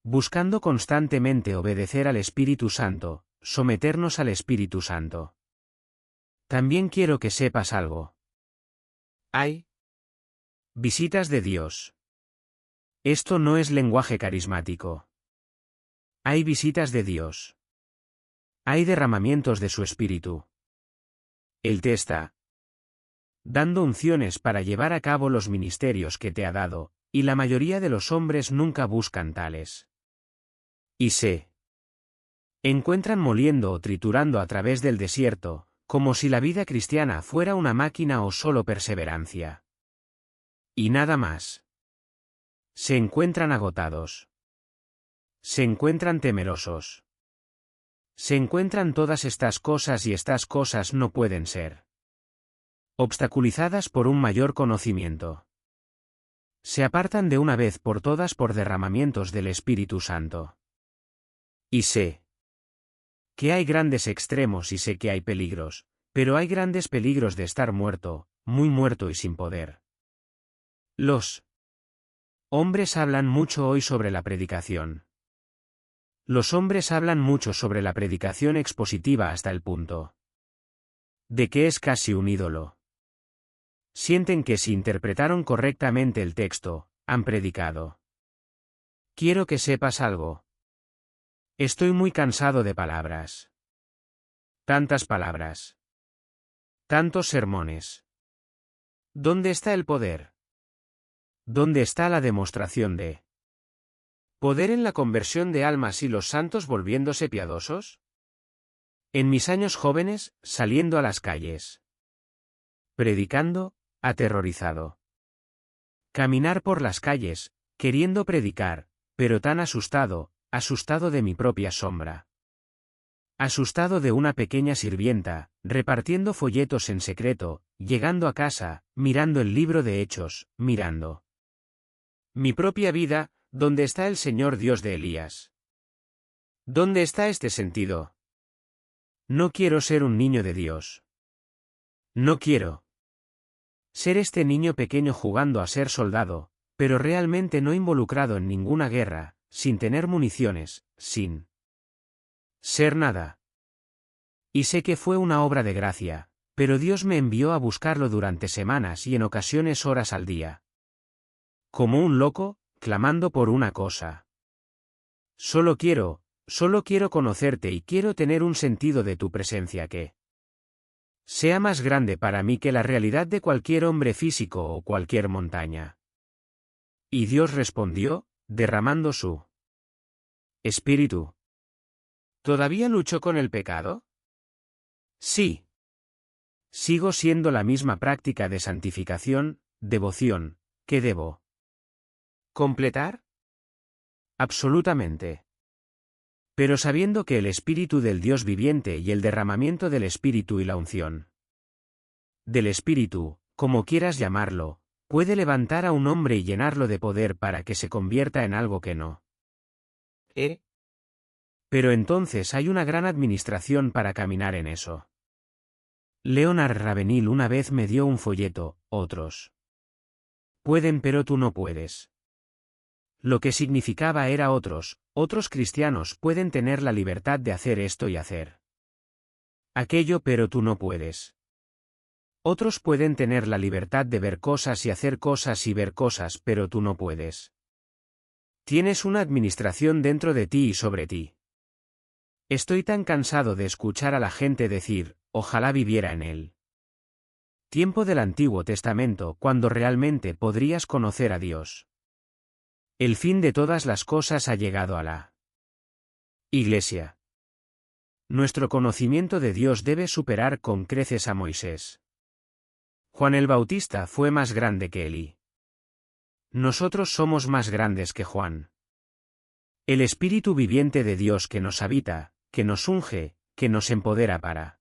A: Buscando constantemente obedecer al Espíritu Santo, someternos al Espíritu Santo. También quiero que sepas algo. Hay visitas de Dios. Esto no es lenguaje carismático. Hay visitas de Dios. Hay derramamientos de su Espíritu. Él te está dando unciones para llevar a cabo los ministerios que te ha dado, y la mayoría de los hombres nunca buscan tales. Y se encuentran moliendo o triturando a través del desierto, como si la vida cristiana fuera una máquina o solo perseverancia. Y nada más. Se encuentran agotados. Se encuentran temerosos. Se encuentran todas estas cosas y estas cosas no pueden ser obstaculizadas por un mayor conocimiento. Se apartan de una vez por todas por derramamientos del Espíritu Santo. Y sé que hay grandes extremos y sé que hay peligros, pero hay grandes peligros de estar muerto, muy muerto y sin poder. Los hombres hablan mucho hoy sobre la predicación. Los hombres hablan mucho sobre la predicación expositiva hasta el punto de que es casi un ídolo. Sienten que si interpretaron correctamente el texto, han predicado. Quiero que sepas algo. Estoy muy cansado de palabras. Tantas palabras. Tantos sermones. ¿Dónde está el poder? ¿Dónde está la demostración de poder en la conversión de almas y los santos volviéndose piadosos? En mis años jóvenes, saliendo a las calles. Predicando, aterrorizado. Caminar por las calles, queriendo predicar, pero tan asustado, asustado de mi propia sombra. Asustado de una pequeña sirvienta, repartiendo folletos en secreto, llegando a casa, mirando el libro de Hechos, mirando mi propia vida, ¿dónde está el Señor Dios de Elías? ¿Dónde está este sentido? No quiero ser un niño de Dios. No quiero ser este niño pequeño jugando a ser soldado, pero realmente no involucrado en ninguna guerra, sin tener municiones, sin ser nada. Y sé que fue una obra de gracia, pero Dios me envió a buscarlo durante semanas y en ocasiones horas al día. Como un loco, clamando por una cosa. Solo quiero conocerte y quiero tener un sentido de tu presencia que sea más grande para mí que la realidad de cualquier hombre físico o cualquier montaña. Y Dios respondió, derramando su Espíritu. ¿Todavía lucho con el pecado? Sí. Sigo siendo la misma práctica de santificación, devoción, que debo completar. Absolutamente. Pero sabiendo que el Espíritu del Dios viviente y el derramamiento del Espíritu y la unción del Espíritu, como quieras llamarlo, puede levantar a un hombre y llenarlo de poder para que se convierta en algo que no. Pero entonces hay una gran administración para caminar en eso. Leonard Ravenhill una vez me dio un folleto, otros pueden pero tú no puedes. Lo que significaba era otros cristianos pueden tener la libertad de hacer esto y hacer aquello pero tú no puedes. Otros pueden tener la libertad de ver cosas y hacer cosas y ver cosas pero tú no puedes. Tienes una administración dentro de ti y sobre ti. Estoy tan cansado de escuchar a la gente decir, ojalá viviera en él. Tiempo del Antiguo Testamento cuando realmente podrías conocer a Dios. El fin de todas las cosas ha llegado a la Iglesia. Nuestro conocimiento de Dios debe superar con creces a Moisés. Juan el Bautista fue más grande que Elí. Nosotros somos más grandes que Juan. El Espíritu viviente de Dios que nos habita, que nos unge, que nos empodera para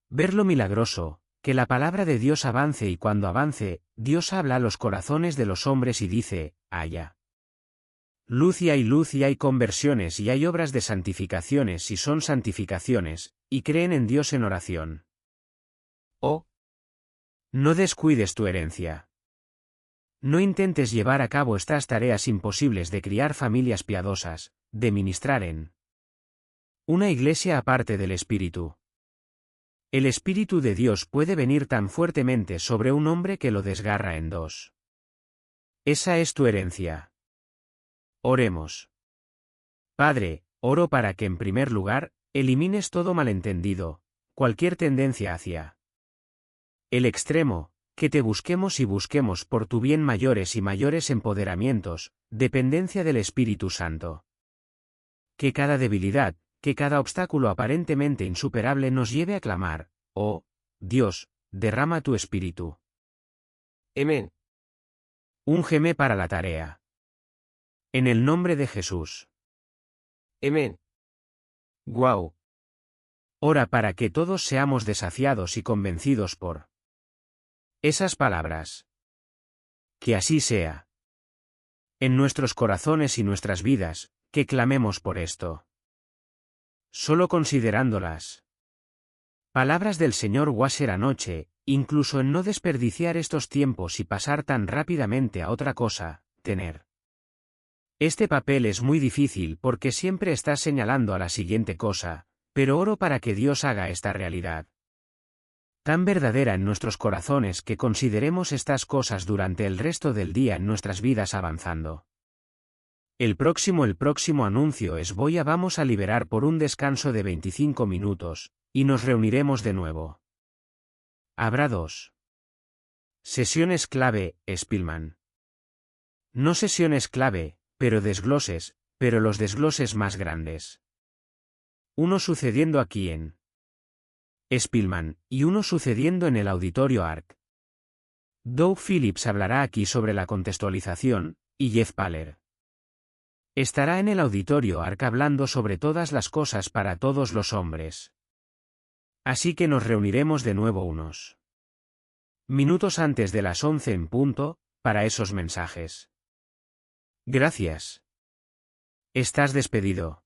A: ver lo milagroso, Que la palabra de Dios avance y cuando avance, Dios habla a los corazones de los hombres y dice, haya luz y hay conversiones y hay obras de santificaciones y son santificaciones, y creen en Dios en oración. Oh, no descuides tu herencia. No intentes llevar a cabo estas tareas imposibles de criar familias piadosas, de ministrar en una iglesia aparte del Espíritu. El Espíritu de Dios puede venir tan fuertemente sobre un hombre que lo desgarra en dos. Esa es tu herencia. Oremos. Padre, oro para que en primer lugar, elimines todo malentendido, cualquier tendencia hacia el extremo, que te busquemos y busquemos por tu bien mayores y mayores empoderamientos, dependencia del Espíritu Santo. Que cada debilidad, que cada obstáculo aparentemente insuperable nos lleve a clamar, oh, Dios, derrama tu Espíritu.
B: Amén.
A: Úngeme para la tarea. En el nombre de Jesús.
B: Amén.
A: Guau. Ora para que todos seamos desafiados y convencidos por esas palabras. Que así sea. En nuestros corazones y nuestras vidas, que clamemos por esto. Solo considerándolas. Palabras del Señor Washer anoche, incluso en no desperdiciar estos tiempos y pasar tan rápidamente a otra cosa, tener. Este papel es muy difícil porque siempre estás señalando a la siguiente cosa, pero oro para que Dios haga esta realidad tan verdadera en nuestros corazones que consideremos estas cosas durante el resto del día en nuestras vidas avanzando. El próximo anuncio es vamos a liberar por un descanso de 25 minutos, y nos reuniremos de nuevo. Habrá 2 sesiones clave, Spillman. No sesiones clave, pero desgloses, pero los desgloses más grandes. Uno sucediendo aquí en Spillman, y uno sucediendo en el Auditorio ARC. Doug Phillips hablará aquí sobre la contextualización, y Jeff Paler estará en el Auditorio ARC hablando sobre todas las cosas para todos los hombres. Así que nos reuniremos de nuevo unos minutos antes de las 11 en punto, para esos mensajes. Gracias. Estás despedido.